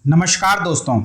नमस्कार दोस्तों,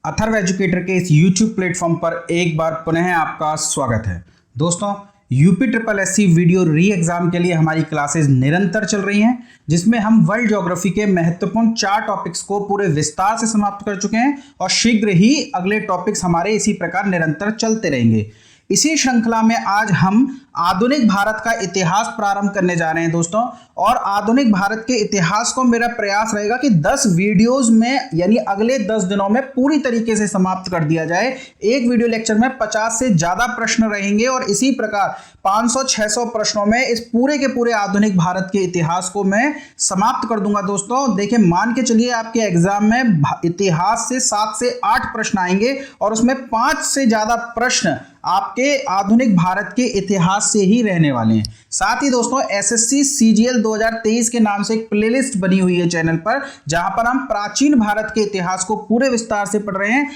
अथर्व एजुकेटर के इस YouTube प्लेटफॉर्म पर एक बार पुनः आपका स्वागत है। दोस्तों, UPSSC वीडियो री एग्जाम के लिए हमारी क्लासेस निरंतर चल रही हैं, जिसमें हम वर्ल्ड ज्योग्राफी के महत्वपूर्ण 4 टॉपिक्स को पूरे विस्तार से समाप्त कर चुके हैं और शीघ्र ही अगले टॉपिक्स हमारे इसी प्रकार निरंतर चलते रहेंगे। इसी श्रृंखला में आज हम आधुनिक भारत का इतिहास प्रारंभ करने जा रहे हैं दोस्तों। और आधुनिक भारत के इतिहास को मेरा प्रयास रहेगा कि 10 वीडियोस में यानी अगले 10 दिनों में पूरी तरीके से समाप्त कर दिया जाए। एक वीडियो लेक्चर में 50 से ज्यादा प्रश्न रहेंगे और इसी प्रकार 500-600 प्रश्नों में इस पूरे के पूरे आधुनिक भारत के इतिहास को मैं समाप्त कर दूंगा दोस्तों। देखिए, मान के चलिए आपके एग्जाम में इतिहास से 7 से 8 प्रश्न आएंगे और उसमें 5 से ज्यादा प्रश्न आपके आधुनिक भारत के इतिहास से ही रहने वाले हैं। साथ ही दोस्तों, एसएससी सीजीएल 2023 के नाम से एक प्लेलिस्ट बनी हुई है चैनल पर, जहां पर हम प्राचीन भारत के इतिहास को पूरे विस्तार से पढ़ रहे हैं।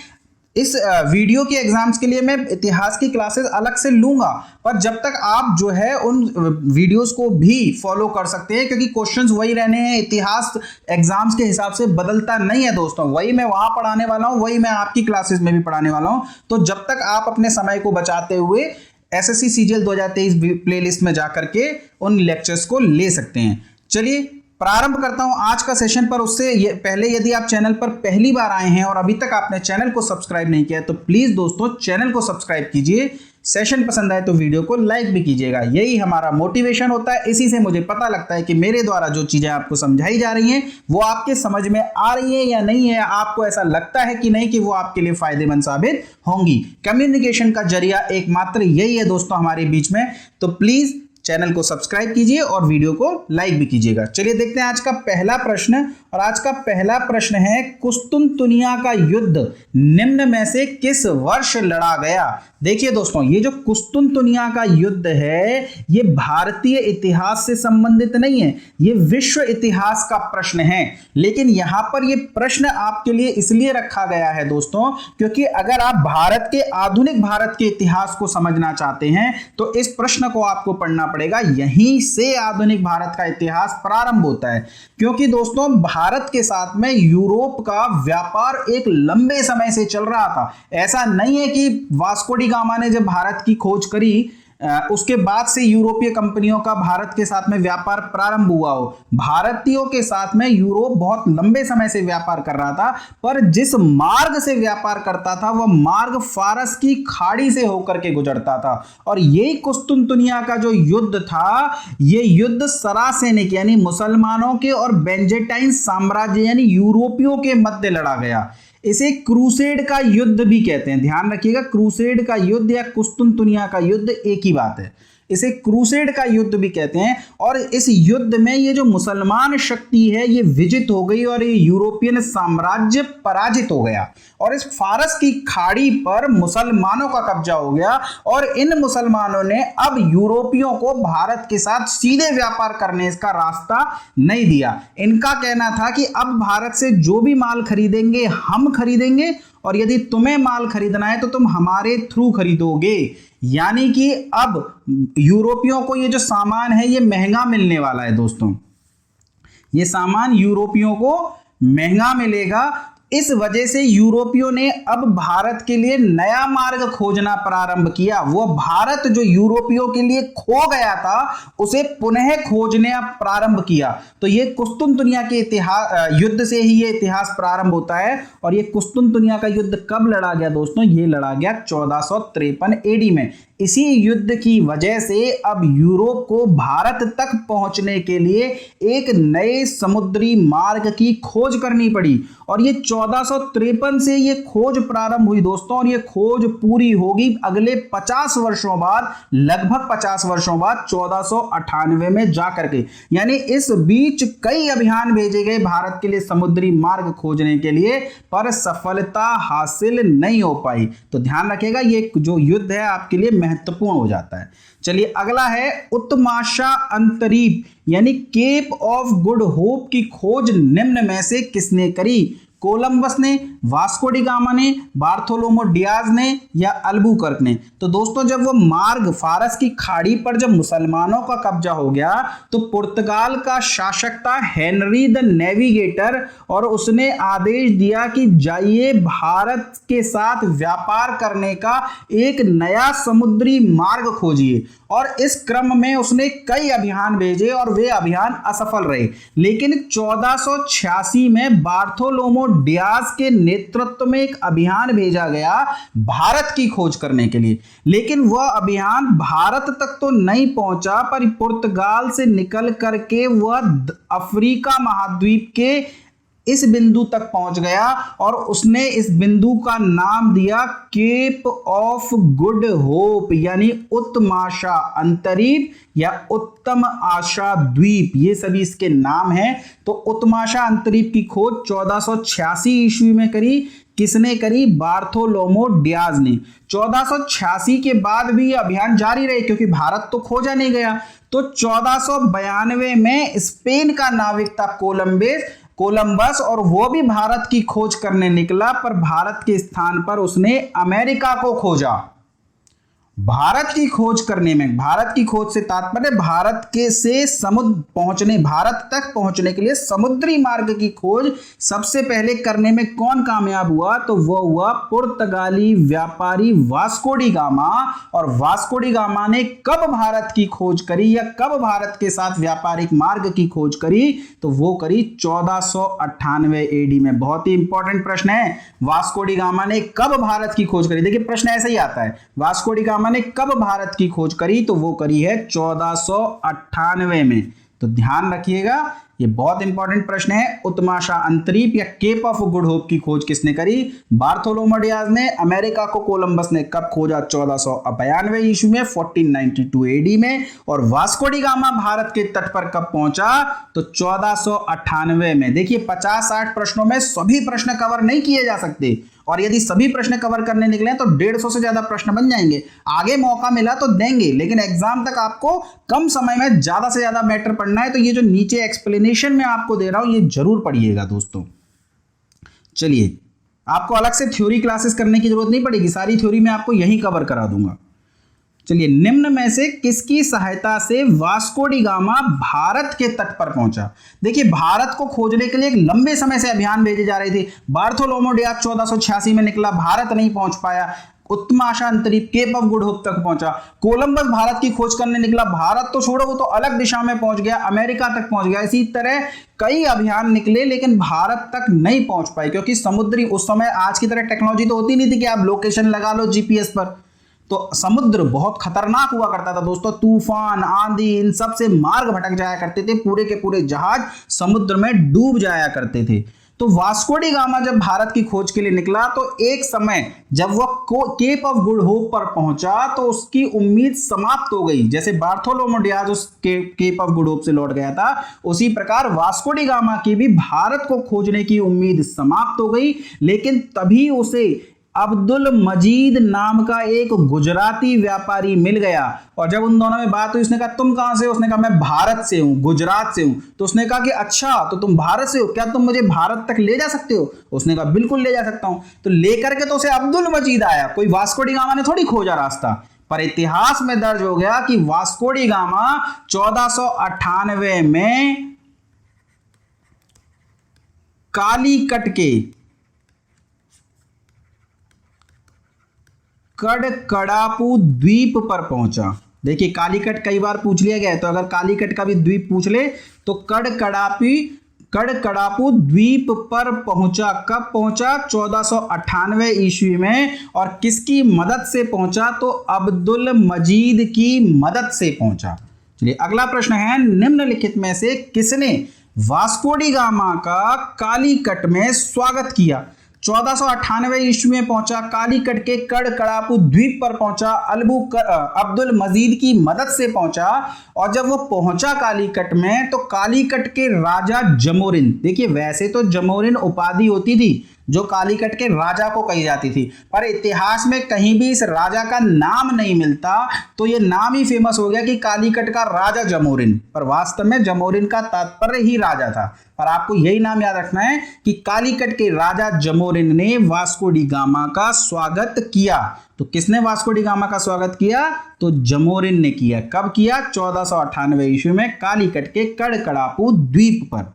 इस वीडियो के एग्जाम्स के लिए मैं इतिहास की क्लासेस अलग से लूंगा, पर जब तक आप जो है उन वीडियोस को भी फॉलो कर सकते हैं, क्योंकि क्वेश्चंस वही रहने हैं। इतिहास एग्जाम्स के हिसाब से बदलता नहीं है दोस्तों। वही मैं वहां पढ़ाने वाला हूं, वही मैं आपकी क्लासेस में भी पढ़ाने वाला हूं। तो जब तक आप अपने समय को बचाते हुए एसएससी सीजीएल 2023 प्लेलिस्ट में जाकर के उन लेक्चर्स को ले सकते हैं। चलिए प्रारंभ करता हूं आज का सेशन। पर उससे पहले यदि आप चैनल पर पहली बार आए हैं और अभी तक आपने चैनल को सब्सक्राइब नहीं किया है, तो प्लीज दोस्तों चैनल को सब्सक्राइब कीजिए। सेशन पसंद आए तो वीडियो को लाइक भी कीजिएगा। यही हमारा मोटिवेशन होता है। इसी से मुझे पता लगता है कि मेरे द्वारा जो चीजें आपको समझाई जा रही हैं वो आपके समझ में आ रही है या नहीं है, आपको ऐसा लगता है कि नहीं कि वो आपके लिए फायदेमंद साबित होंगी। कम्युनिकेशन का जरिया एकमात्र यही है दोस्तों हमारे बीच में। तो प्लीज चैनल को सब्सक्राइब कीजिए और वीडियो को लाइक भी कीजिएगा। चलिए देखते हैं आज का पहला प्रश्न। और आज का पहला प्रश्न है, कुस्तुनतुनिया का युद्ध निम्न में से किस वर्ष लड़ा गया? देखिए दोस्तों, ये जो कुस्तुनतुनिया का युद्ध है ये भारतीय इतिहास से संबंधित नहीं है, ये विश्व इतिहास का प्रश्न है। लेकिन यहां पर ये प्रश्न आपके लिए इसलिए रखा गया है दोस्तों, क्योंकि अगर आप भारत के आधुनिक भारत के इतिहास को समझना चाहते हैं तो इस प्रश्न को आपको पढ़ना पड़ेगा। यहीं से आधुनिक भारत का इतिहास प्रारंभ होता है। क्योंकि दोस्तों, भारत के साथ में यूरोप का व्यापार एक लंबे समय से चल रहा था। ऐसा नहीं है कि वास्को डी गामा ने जब भारत की खोज करी उसके बाद से यूरोपीय कंपनियों का भारत के साथ में व्यापार प्रारंभ हुआ हो। भारतीयों के साथ में यूरोप बहुत लंबे समय से व्यापार कर रहा था, पर जिस मार्ग से व्यापार करता था वह मार्ग फारस की खाड़ी से होकर के गुजरता था। और यही कुस्तुनतुनिया का जो युद्ध था, यह युद्ध सरासेनिक यानी मुसलमानों के और बेंजेटाइन साम्राज्य यानी यूरोपियों के मध्य लड़ा गया। इसे क्रूसेड का युद्ध भी कहते हैं। ध्यान रखिएगा, क्रूसेड का युद्ध या कुस्तुनतुनिया का युद्ध एक ही बात है। इसे क्रूसेड का युद्ध भी कहते हैं। और इस युद्ध में ये जो मुसलमान शक्ति है ये विजित हो गई और ये यूरोपियन साम्राज्य पराजित हो गया और इस फारस की खाड़ी पर मुसलमानों का कब्जा हो गया। और इन मुसलमानों ने अब यूरोपियों को भारत के साथ सीधे व्यापार करने का रास्ता नहीं दिया। इनका कहना था कि अब भारत से जो भी माल खरीदेंगे हम खरीदेंगे, और यदि तुम्हें माल खरीदना है तो तुम हमारे थ्रू खरीदोगे। यानी कि अब यूरोपियों को ये जो सामान है ये महंगा मिलने वाला है दोस्तों। ये सामान यूरोपियों को महंगा मिलेगा। इस वजह से यूरोपियों ने अब भारत के लिए नया मार्ग खोजना प्रारंभ किया। वो भारत जो यूरोपियों के लिए खो गया था उसे पुनः खोजने प्रारंभ किया। तो ये कुस्तुनतुनिया के इतिहास युद्ध से ही ये इतिहास प्रारंभ होता है। और ये कुस्तुनतुनिया का युद्ध कब लड़ा गया दोस्तों? ये लड़ा गया 1453 एडी में। इसी युद्ध की वजह से अब यूरोप को भारत तक पहुंचने के लिए एक नए समुद्री मार्ग की खोज करनी पड़ी। और ये 1453 से ये खोज प्रारंभ हुई दोस्तों, और ये खोज पूरी होगी अगले 50 वर्षों बाद, लगभग 50 वर्षों बाद 1498 में जाकर के। यानी इस बीच कई अभियान भेजे गए भारत के लिए समुद्री मार्ग खोजने के लिए, पर सफलता हासिल नहीं हो पाई। तो ध्यान रखिएगा, ये जो युद्ध है आपके लिए महत्वपूर्ण हो जाता है। चलिए अगला है, उत्तमाशा अंतरीप यानी केप ऑफ गुड होप की खोज निम्न में से किसने करी? कोलंबस ने, वास्को डी गामा ने, बार्थोलोमो डियाज ने या अल्बुकर्क ने? तो दोस्तों जब वो मार्ग फारस की खाड़ी पर जब मुसलमानों का कब्जा हो गया तो पुर्तगाल का शासक था हेनरी द नेविगेटर और उसने आदेश दिया कि जाइए भारत के साथ व्यापार करने का एक नया समुद्री मार्ग खोजिए। और इस क्रम में उसने कई अभियान भेजे और वे अभियान असफल रहे। लेकिन 1486 में बार्थोलोमो डियाज के नेतृत्व में एक अभियान भेजा गया भारत की खोज करने के लिए। लेकिन वह अभियान भारत तक तो नहीं पहुंचा, पर पुर्तगाल से निकल करके वह अफ्रीका महाद्वीप के इस बिंदु तक पहुंच गया और उसने इस बिंदु का नाम दिया केप ऑफ गुड होप, यानी उत्तम आशा अंतरीप या उत्तम आशा द्वीप, ये सभी इसके नाम हैं। तो उत्तम आशा अंतरीप की खोज 1486 ईस्वी में करी। किसने करी? बार्थोलोमो डियाज ने। 1486 के बाद भी ये अभियान जारी रहे क्योंकि भारत तो खोजा नहीं गया। तो 1492 में स्पेन का नाविक था कोलंबस और वो भी भारत की खोज करने निकला, पर भारत के स्थान पर उसने अमेरिका को खोजा। भारत की खोज करने में, भारत की खोज से तात्पर्य भारत के से समुद्र पहुंचने, भारत तक पहुंचने के लिए समुद्री मार्ग की खोज सबसे पहले करने में कौन कामयाब हुआ? तो वो हुआ पुर्तगाली व्यापारी वास्को डी गामा। और वास्को डी गामा ने कब भारत की खोज करी या कब भारत के साथ व्यापारिक मार्ग की खोज करी? तो वो करी 1498 एडी में। बहुत ही इंपॉर्टेंट प्रश्न है, वास्को डी गामा ने कब भारत की खोज करी? देखिए प्रश्न ऐसे ही आता है, वास्को डी गामा ने कब भारत की खोज करी? तो वो करी है 1498 में। तो ध्यान रखिएगा, ये बहुत इंपॉर्टेंट प्रश्न है। उत्तम आशा अंतरीप या केप ऑफ गुड होप की खोज किसने करी? बार्थोलोमो डियाज ने। अमेरिका को कोलंबस ने कब खोजा? 1492 ईस्वी में, 1492 एडी में। और वास्को डी गामा भारत के तट पर कब पहुंचा? तो 1498 में। देखिए 50-60 प्रश्नों में सभी प्रश्न कवर नहीं किए जा सकते, और यदि सभी प्रश्न कवर करने निकले तो 150 से ज्यादा प्रश्न बन जाएंगे। आगे मौका मिला तो देंगे, लेकिन एग्जाम तक आपको कम समय में ज्यादा से ज्यादा मैटर पढ़ना है। तो ये जो नीचे एक्सप्लेनेशन में आपको दे रहा हूं ये जरूर पढ़िएगा दोस्तों। चलिए, आपको अलग से थ्योरी क्लासेस करने की जरूरत नहीं पड़ेगी, सारी थ्योरी मैं आपको यहीं कवर करा दूंगा। चलिए, निम्न में से किसकी सहायता से वास्को डी गामा भारत के तट पर पहुंचा? देखिए भारत को खोजने के लिए एक लंबे समय से अभियान भेजे जा रहे थे। बार्थोलोमो डियाज 1486 में निकला, भारत नहीं पहुंच पाया। उत्तम आशा अंतरीप केप ऑफ गुड होप तक पहुंचा। कोलंबस भारत की खोज करने निकला, भारत तो छोड़ो, वो तो अलग दिशा में पहुंच गया, अमेरिका तक पहुंच गया। इसी तरह कई अभियान निकले लेकिन भारत तक नहीं पहुंच पाए, क्योंकि समुद्री, उस समय आज की तरह टेक्नोलॉजी तो होती नहीं थी कि आप लोकेशन लगा लो जीपीएस पर। तो समुद्र बहुत खतरनाक हुआ करता था दोस्तों, तूफान, आंधी, इन सब से मार्ग भटक जाया करते थे, पूरे के पूरे जहाज समुद्र में डूब जाया करते थे। तो वास्को डी गामा जब भारत की खोज के लिए निकला तो एक समय जब वह केप ऑफ गुड होप पर पहुंचा तो उसकी उम्मीद समाप्त हो गई। जैसे बार्थोलोमो डियाज उस केप ऑफ गुड होप से लौट गया था, उसी प्रकार वास्को डी गामा की भी भारत को खोजने की उम्मीद समाप्त हो गई। लेकिन तभी उसे अब्दुल मजीद नाम का एक गुजराती व्यापारी मिल गया, और जब उन दोनों में बात हुई, उसने कहा तुम कहां से हो? उसने कहा मैं भारत से हूं, गुजरात से हूं। तो उसने कहा कि अच्छा, तो तुम भारत से हो, क्या तुम मुझे भारत तक ले जा सकते हो? उसने कहा बिल्कुल ले जा सकता हूं। तो लेकर के तो उसे अब्दुल मजीद आया, कोई वास्को डी गामा ने थोड़ी खोजा रास्ता। पर इतिहास में दर्ज हो गया कि वास्को डी गामा 1498 में कालीकट के कड़कड़ापू द्वीप पर पहुंचा। देखिए कालीकट कई बार पूछ लिया गया है, तो अगर कालीकट का भी द्वीप पूछ ले तो कड़कड़ापू द्वीप पर पहुंचा। कब पहुंचा? 1498 ईस्वी में। और किसकी मदद से पहुंचा? तो अब्दुल मजीद की मदद से पहुंचा। चलिए अगला प्रश्न है, निम्नलिखित में से किसने वास्को डी गामा का कालीकट में स्वागत किया? 1498 ईस्वी में पहुंचा, कालीकट के कड़कड़ापू द्वीप पर पहुंचा, अब्दुल मजीद की मदद से पहुंचा। और जब वो पहुंचा कालीकट में तो कालीकट के राजा जमोरिन, देखिए वैसे तो जमोरिन उपाधि होती थी, जो कालीकट के राजा को कही जाती थी, पर इतिहास में कहीं भी इस राजा का नाम नहीं मिलता, तो ये नाम ही फेमस हो गया कि कालीकट का राजा जमोरिन, पर वास्तव में जमोरिन का तात्पर्य ही राजा था। पर आपको यही नाम याद रखना है कि कालीकट के राजा जमोरिन ने वास्को डी गामा का स्वागत किया। तो किसने वास्को डी गामा का स्वागत किया? तो जमोरिन ने किया। कब किया? 1498 ईस्वी में कालीकट के कड़कड़ापू द्वीप पर।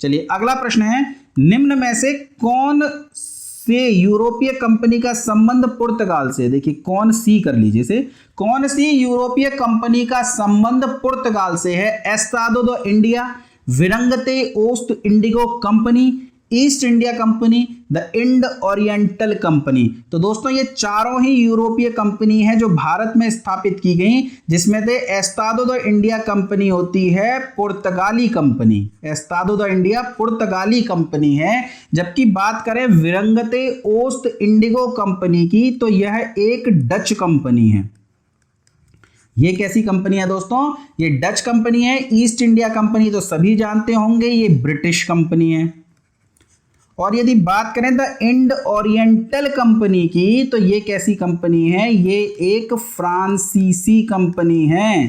चलिए अगला प्रश्न है, निम्न में से कौन से यूरोपीय कंपनी का संबंध पुर्तगाल से, देखिए कौन सी कर लीजिए से, कौन सी यूरोपीय कंपनी का संबंध पुर्तगाल से है? एस्टाडो दो इंडिया, विरंगते ओस्ट इंडिगो company, East India company, the इंड ओरिएंटल कंपनी। तो दोस्तों ये चारों ही यूरोपीय कंपनी है जो भारत में स्थापित की गई, जिसमें से एस्टाडो दो इंडिया कंपनी होती है पुर्तगाली कंपनी। एस्टाडो दो इंडिया पुर्तगाली कंपनी है। जबकि बात करें विरंगते ओस्ट इंडिगो कंपनी की, तो यह एक डच कंपनी है। ये कैसी कंपनी है दोस्तों? ये डच कंपनी है। ईस्ट इंडिया कंपनी तो सभी जानते होंगे, ये ब्रिटिश कंपनी है। और यदि बात करें द इंड ओरिएंटल कंपनी की, तो ये कैसी कंपनी है? ये एक फ्रांसीसी कंपनी है।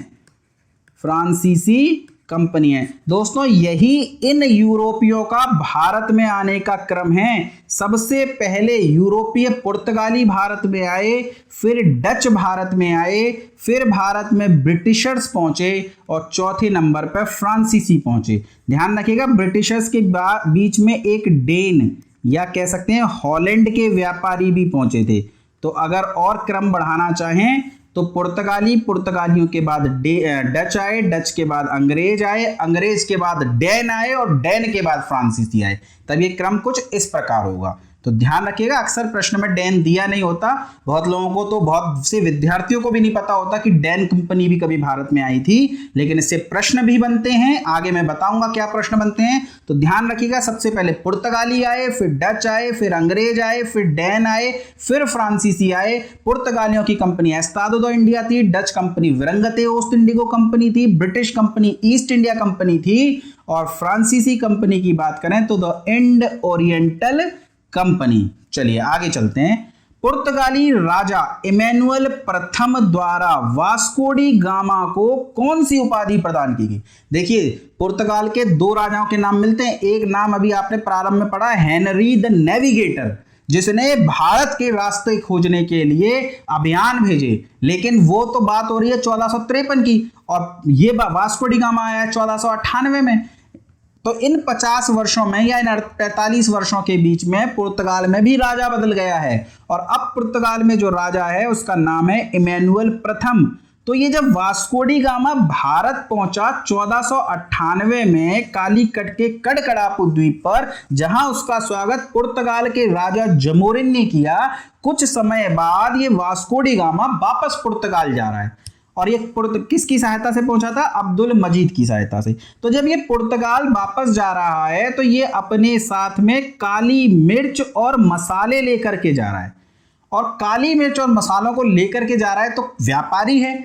फ्रांसीसी कंपनी है। दोस्तों यही इन यूरोपियों का भारत में आने का क्रम है। सबसे पहले यूरोपीय पुर्तगाली भारत में आए, फिर डच भारत में आए, फिर भारत में ब्रिटिशर्स पहुंचे और चौथे नंबर पर फ्रांसीसी पहुंचे। ध्यान रखिएगा, ब्रिटिशर्स के बीच में एक डेन या कह सकते हैं हॉलैंड के व्यापारी भी पहुंचे थे। तो अगर और क्रम बढ़ाना चाहें तो पुर्तगालियों के बाद डच आए, डच के बाद अंग्रेज आए, अंग्रेज के बाद डैन आए और डैन के बाद फ्रांसीसी आए। तब ये क्रम कुछ इस प्रकार होगा। तो ध्यान रखिएगा, अक्सर प्रश्न में डैन दिया नहीं होता। बहुत लोगों को तो, बहुत से विद्यार्थियों को भी नहीं पता होता कि डैन कंपनी भी कभी भारत में आई थी, लेकिन इससे प्रश्न भी बनते हैं। आगे मैं बताऊंगा क्या प्रश्न बनते हैं। तो ध्यान रखिएगा, सबसे पहले पुर्तगाली आए, फिर डच आए, फिर अंग्रेज आए, फिर डैन आए, फिर फ्रांसीसी आए। पुर्तगालियों की कंपनी एस्टाडो दो इंडिया थी, डच कंपनी विरंगते ओस्ट इंडिगो कंपनी थी, British company East India company थी और फ्रांसीसी कंपनी की बात करें तो द इंड ओरिएंटल कंपनी। चलिए आगे चलते हैं। पुर्तगाली राजा इमैनुअल प्रथम द्वारा वास्को डी गामा को कौन सी उपाधि प्रदान की गई? देखिए पुर्तगाल के दो राजाओं के नाम मिलते हैं। एक नाम अभी आपने प्रारंभ में पढ़ा, हेनरी द नेविगेटर, जिसने भारत के रास्ते खोजने के लिए अभियान भेजे। लेकिन वो तो बात हो रही है 1453 की, और ये वास्को डी गामा आया 1498 में। तो इन 50 वर्षों में या इन 45 वर्षों के बीच में पुर्तगाल में भी राजा बदल गया है, और अब पुर्तगाल में जो राजा है उसका नाम है इमैनुअल प्रथम। तो ये जब वास्को डी गामा भारत पहुंचा 1498 में कालीकट के कड़कड़ापू द्वीप पर, जहां उसका स्वागत पुर्तगाल के राजा जमोरिन ने किया, कुछ समय बाद ये वास्को डी गामा वापस पुर्तगाल जा रहा है। और ये किसकी सहायता से पहुंचा था? अब्दुल मजीद की सहायता से। तो जब ये पुर्तगाल वापस जा रहा है तो ये अपने साथ में काली मिर्च और मसाले लेकर के जा रहा है। और काली मिर्च और मसालों को लेकर के जा रहा है तो व्यापारी है,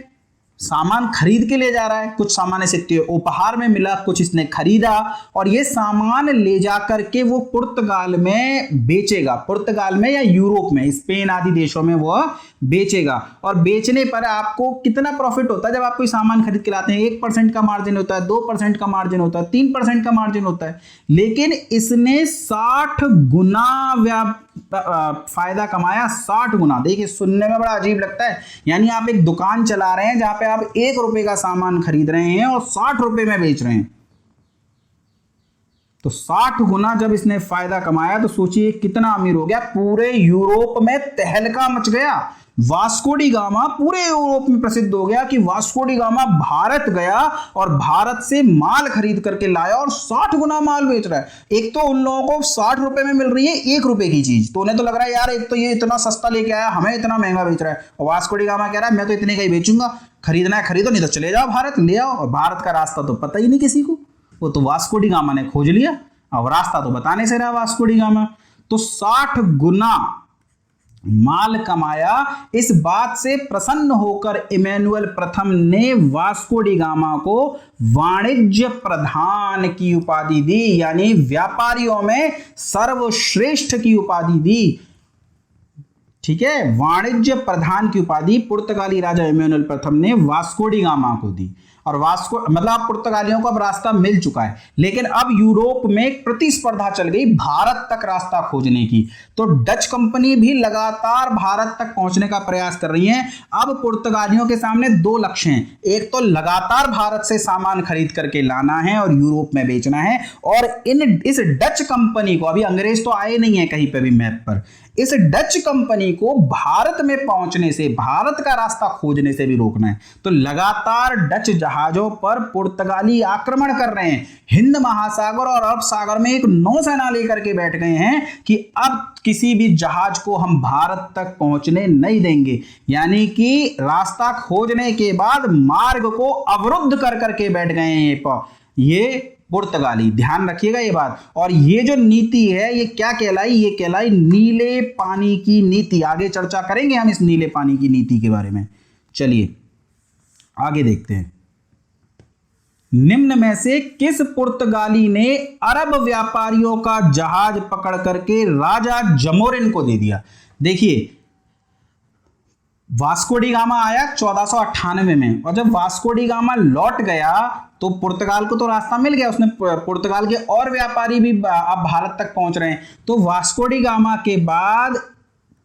सामान खरीद के ले जा रहा है। कुछ सामान इसे उपहार में मिला, कुछ इसने खरीदा, और ये सामान ले जा करके वो पुर्तगाल में बेचेगा। पुर्तगाल में या यूरोप में, स्पेन आदि देशों में वो बेचेगा। और बेचने पर आपको कितना प्रॉफिट होता है? जब आप कोई सामान खरीद के लाते हैं 1% का मार्जिन होता है, 2% का मार्जिन होता है, 3% का मार्जिन होता है। लेकिन इसने 60 गुना फायदा कमाया। 60 गुना। देखिए सुनने में बड़ा अजीब लगता है, यानी आप एक दुकान चला रहे हैं जहां पे आप 1 रुपए का सामान खरीद रहे हैं और 60 रुपए में बेच रहे हैं। तो 60 गुना जब इसने फायदा कमाया तो सोचिए कितना अमीर हो गया। पूरे यूरोप में तहलका मच गया। वास्को डी गामा पूरे यूरोप में प्रसिद्ध हो गया कि वास्को डी गामा भारत गया और भारत से माल खरीद करके लाया और 60 गुना माल बेच रहा है। एक तो उन लोगों को 60 रुपए में मिल रही है 1 रुपए की चीज, तो उन्हें तो लग रहा है यार एक तो ये इतना सस्ता लेके आया, हमें इतना महंगा बेच रहा है। और वास्को डी गामा कह रहा है मैं तो इतने का ही बेचूंगा, खरीदना है खरीदो, नहीं तो चले जाओ भारत, ले आओ। और भारत का रास्ता तो पता ही नहीं किसी को, वो तो वास्को डी गामा ने खोज लिया। अब रास्ता तो बताने से रहा वास्को डी गामा। तो 60 गुना माल कमाया। इस बात से प्रसन्न होकर इमैनुअल प्रथम ने वास्को डी गामा को वाणिज्य प्रधान की उपाधि दी, यानी व्यापारियों में सर्वश्रेष्ठ की उपाधि दी। ठीक है, वाणिज्य प्रधान की उपाधि पुर्तगाली राजा इमैनुअल प्रथम ने वास्को डी गामा को दी। और वास्को मतलब पुर्तगालियों को अब रास्ता मिल चुका है, लेकिन अब यूरोप में एक प्रतिस्पर्धा चल गई भारत तक रास्ता खोजने की। तो डच कंपनी भी लगातार भारत तक पहुंचने का प्रयास कर रही है। अब पुर्तगालियों के सामने दो लक्ष्य हैं, एक तो लगातार भारत से सामान खरीद करके लाना है और यूरोप में बेचना है, और इस डच कंपनी को, अभी अंग्रेज तो आए नहीं है कहीं पे भी मैप पर, इस डच कंपनी को भारत में पहुंचने से, भारत का रास्ता खोजने से भी रोकना है। तो लगातार डच जहाजों पर पुर्तगाली आक्रमण कर रहे हैं। हिंद महासागर और अरब सागर में एक नौसेना लेकर के बैठ गए हैं कि अब किसी भी जहाज को हम भारत तक पहुंचने नहीं देंगे, यानी कि रास्ता खोजने के बाद मार्ग को अवरुद्ध कर करके बैठ गए हैं ये पुर्तगाली। ध्यान रखिएगा ये बात। और ये जो नीति है ये क्या कहलाई? ये कहलाई नीले पानी की नीति। आगे चर्चा करेंगे हम इस नीले पानी की नीति के बारे में। चलिए आगे देखते हैं। निम्न में से किस पुर्तगाली ने अरब व्यापारियों का जहाज पकड़ करके राजा जमोरिन को दे दिया? देखिए, वास्को डी गामा आया 1498 में, और जब वास्को डी गामा लौट गया तो पुर्तगाल को तो रास्ता मिल गया, उसने पुर्तगाल के और व्यापारी भी अब भारत तक पहुंच रहे हैं। तो वास्को डी गामा के बाद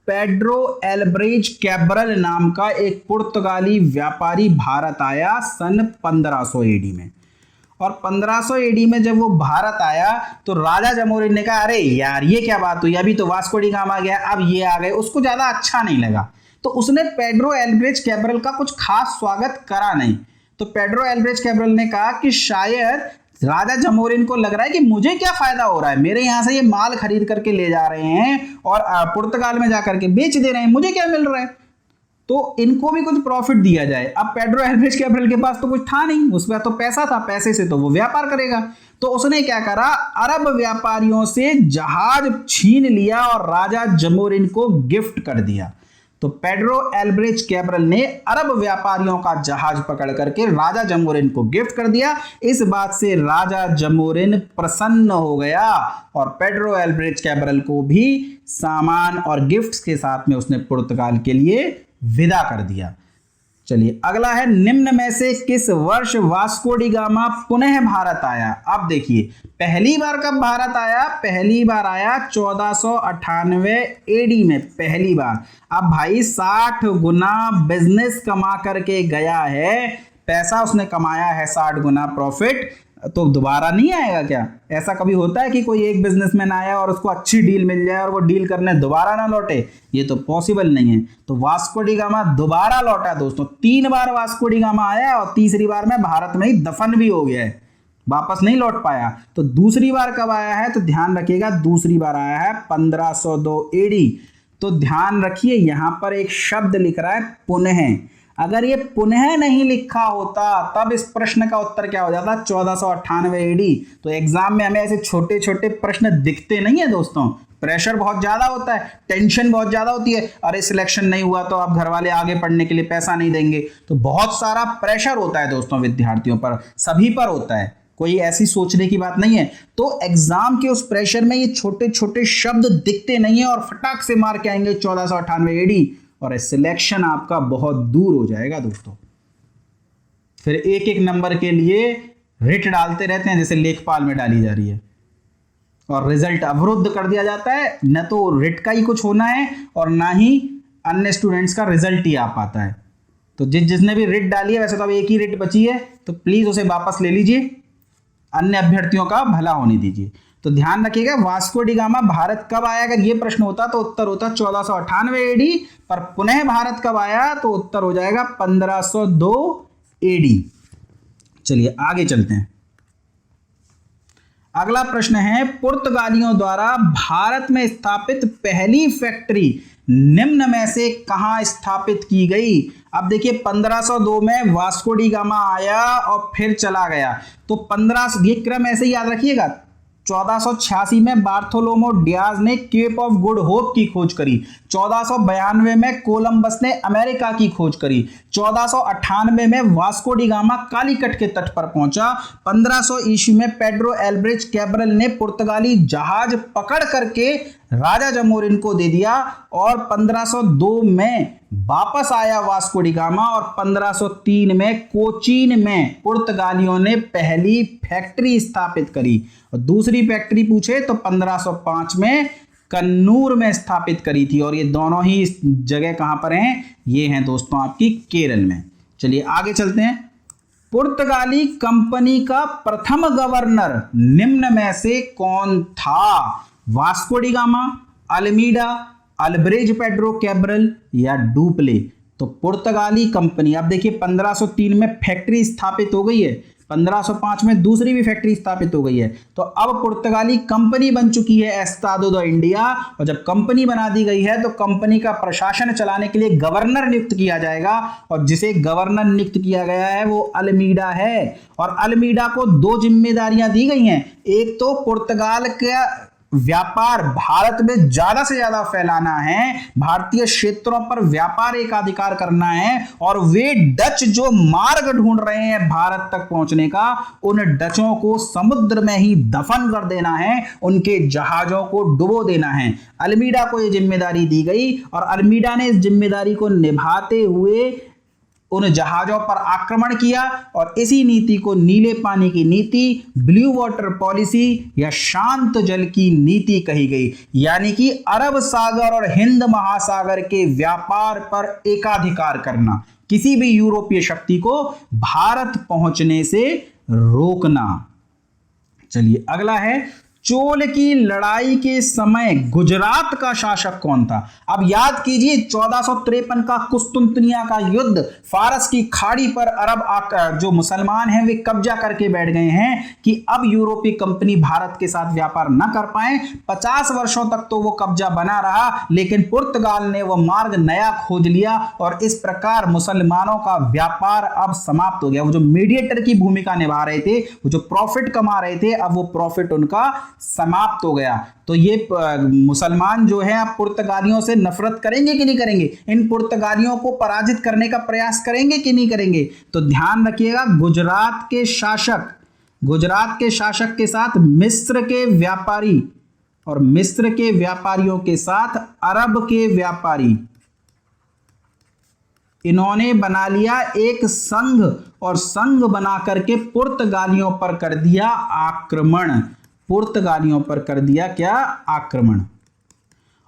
पेड्रो एल्ब्रेज कैब्रल नाम का एक पुर्तगाली व्यापारी भारत आया सन 1500 एडी में। और 1500 एडी में जब वो भारत आया तो राजा जमोरिन ने कहा, अरे यार ये क्या बात हुई, अभी तो वास्को डी गामा गया, अब ये आ गए। उसको ज्यादा अच्छा नहीं लगा, तो उसने पेड्रो एल्ब्रेज कैब्रल का कुछ खास स्वागत करा नहीं। तो पेड्रो एल्ब्रेज कैब्रल ने कहा कि शायद राजा जमोरिन को लग रहा है कि मुझे क्या फायदा हो रहा है, मेरे यहां से ये माल खरीद करके ले जा रहे हैं और पुर्तगाल में जाकर के बेच दे रहे हैं, मुझे क्या मिल रहा है, तो इनको भी कुछ प्रॉफिट दिया जाए। अब पेड्रो एल्ब्रेज कैब्रल के पास तो कुछ था नहीं, उसका तो पैसा था, पैसे से तो वो व्यापार करेगा। तो उसने क्या करा, अरब व्यापारियों से जहाज छीन लिया और राजा जमोरिन को गिफ्ट कर दिया। तो पेड्रो एल्ब्रेज कैब्रल ने अरब व्यापारियों का जहाज पकड़ करके राजा जमोरिन को गिफ्ट कर दिया। इस बात से राजा जमोरिन प्रसन्न हो गया और पेड्रो एल्ब्रेज कैब्रल को भी सामान और गिफ्ट्स के साथ में उसने पुर्तगाल के लिए विदा कर दिया। चलिए अगला है, निम्न में से किस वर्ष वास्को डी गामा पुनः भारत आया? अब देखिए, पहली बार कब भारत आया? पहली बार आया 1498 एडी में, पहली बार। अब भाई 60 गुना बिजनेस कमा करके गया है, पैसा उसने कमाया है 60 गुना प्रॉफिट, तो दोबारा नहीं आएगा क्या? ऐसा कभी होता है कि कोई एक बिजनेसमैन आया और उसको अच्छी डील मिल जाए और वो डील करने दोबारा ना लौटे? ये तो पॉसिबल नहीं है। तो वास्को डी गामा दोबारा लौटा दोस्तों, 3 बार वास्को डी गामा आया और तीसरी बार में भारत में ही दफन भी हो गया है, वापस नहीं लौट पाया। तो दूसरी बार कब आया है? तो ध्यान रखिएगा, दूसरी बार आया है 1502 एडी। तो ध्यान रखिए यहां पर एक शब्द लिख रहा है पुनः। अगर ये पुनः नहीं लिखा होता तब इस प्रश्न का उत्तर क्या हो जाता? 1498 एडी। तो एग्जाम में हमें ऐसे छोटे छोटे प्रश्न दिखते नहीं है दोस्तों, प्रेशर बहुत ज्यादा होता है, टेंशन बहुत ज्यादा होती है। अरे सिलेक्शन नहीं हुआ तो अब घर वाले आगे पढ़ने के लिए पैसा नहीं देंगे, तो बहुत सारा प्रेशर होता है दोस्तों विद्यार्थियों पर, सभी पर होता है, कोई ऐसी सोचने की बात नहीं है। तो एग्जाम के उस प्रेशर में ये छोटे छोटे शब्द दिखते नहीं है और फटाक से मार के आएंगे 1498 एडी और सिलेक्शन आपका बहुत दूर हो जाएगा दोस्तों। फिर एक एक नंबर के लिए रिट डालते रहते हैं, जैसे लेखपाल में डाली जा रही है, और रिजल्ट अवरुद्ध कर दिया जाता है। न तो रिट का ही कुछ होना है और ना ही अन्य स्टूडेंट्स का रिजल्ट ही आ पाता है। तो जिसने भी रिट डाली है, वैसे तो अब एक ही रिट बची है, तो प्लीज उसे वापस ले लीजिए, अन्य अभ्यर्थियों का भला होने दीजिए। तो ध्यान रखिएगा, वास्को डी गामा भारत कब आया? अगर ये प्रश्न होता तो उत्तर होता 1498 एडी, पर पुनः भारत कब आया तो उत्तर हो जाएगा 1502 एडी। चलिए आगे चलते हैं। अगला प्रश्न है, पुर्तगालियों द्वारा भारत में स्थापित पहली फैक्ट्री निम्न में से कहां स्थापित की गई? अब देखिए 1502 में वास्को डी गामा आया और फिर चला गया, तो 15, ये क्रम ऐसे ही याद रखिएगा, 1486 में बार्थोलोमो डियाज ने केप ऑफ गुड होप की खोज करी। 1492 में कोलंबस ने अमेरिका की खोज करी। 1498 में वास्को डी गामा कालीकट के तट पर पहुंचा। 1500 ईस्वी में पेड्रो एल्ब्रेच कैब्रल ने पुर्तगाली जहाज पकड़ करके राजा जमोरिन को दे दिया और 1502 में वापस आया वास्को डी गामा और 1503 में कोचीन में पुर्तगालियों ने पहली फैक्ट्री स्थापित करी। और दूसरी फैक्ट्री पूछे तो 1505 में कन्नूर में स्थापित करी थी। और ये दोनों ही जगह कहां पर हैं? ये हैं दोस्तों आपकी केरल में। चलिए आगे चलते हैं। पुर्तगाली कंपनी का प्रथम गवर्नर निम्न में से कौन था? वास्को डी गामा, अल्मीडा, अल्ब्रेज पेड्रो कैब्रल या डुप्ले? तो पुर्तगाली कंपनी, अब देखिए 1503 में फैक्ट्री स्थापित हो गई है, 1505 में दूसरी भी फैक्ट्री स्थापित हो गई है। तो अब पुर्तगाली कंपनी बन चुकी है एस्तादो द इंडिया। और जब कंपनी बना दी गई है तो कंपनी का प्रशासन चलाने के लिए गवर्नर नियुक्त किया जाएगा और जिसे गवर्नर नियुक्त किया गया है वो अल्मीडा है। और अल्मीडा को दो जिम्मेदारियां दी गई हैं। एक तो पुर्तगाल का व्यापार भारत में ज्यादा से ज्यादा फैलाना है, भारतीय क्षेत्रों पर व्यापार एकाधिकार करना है और वे डच जो मार्ग ढूंढ रहे हैं भारत तक पहुंचने का, उन डचों को समुद्र में ही दफन कर देना है, उनके जहाजों को डुबो देना है। अल्मीडा को यह जिम्मेदारी दी गई और अल्मीडा ने इस जिम्मेदारी को निभाते हुए उन जहाजों पर आक्रमण किया और इसी नीति को नीले पानी की नीति, ब्लू वाटर पॉलिसी या शांत जल की नीति कही गई। यानी कि अरब सागर और हिंद महासागर के व्यापार पर एकाधिकार करना, किसी भी यूरोपीय शक्ति को भारत पहुंचने से रोकना। चलिए अगला है, चोल की लड़ाई के समय गुजरात का शासक कौन था? अब याद कीजिए 1453 का कुस्तुंतनिया का युद्ध, फारस की खाड़ी पर अरब जो मुसलमान हैं वे कब्जा करके बैठ गए हैं कि अब यूरोपीय कंपनी भारत के साथ व्यापार न कर पाए। 50 वर्षों तक तो वो कब्जा बना रहा, लेकिन पुर्तगाल ने वो मार्ग नया खोज लिया और इस प्रकार मुसलमानों का व्यापार अब समाप्त हो गया। वो जो मीडिएटर की भूमिका निभा रहे थे, वो जो प्रॉफिट कमा रहे थे, अब वो प्रॉफिट उनका समाप्त हो गया। तो ये मुसलमान जो है अब पुर्तगालियों से नफरत करेंगे कि नहीं करेंगे? इन पुर्तगालियों को पराजित करने का प्रयास करेंगे कि नहीं करेंगे? तो ध्यान रखिएगा, गुजरात के शासक के साथ मिस्र के व्यापारी और मिस्र के व्यापारियों के साथ अरब के व्यापारी, इन्होंने बना लिया एक संघ और संघ बना करके पुर्तगालियों पर कर दिया आक्रमण। पुर्तगालियों पर कर दिया क्या? आक्रमण।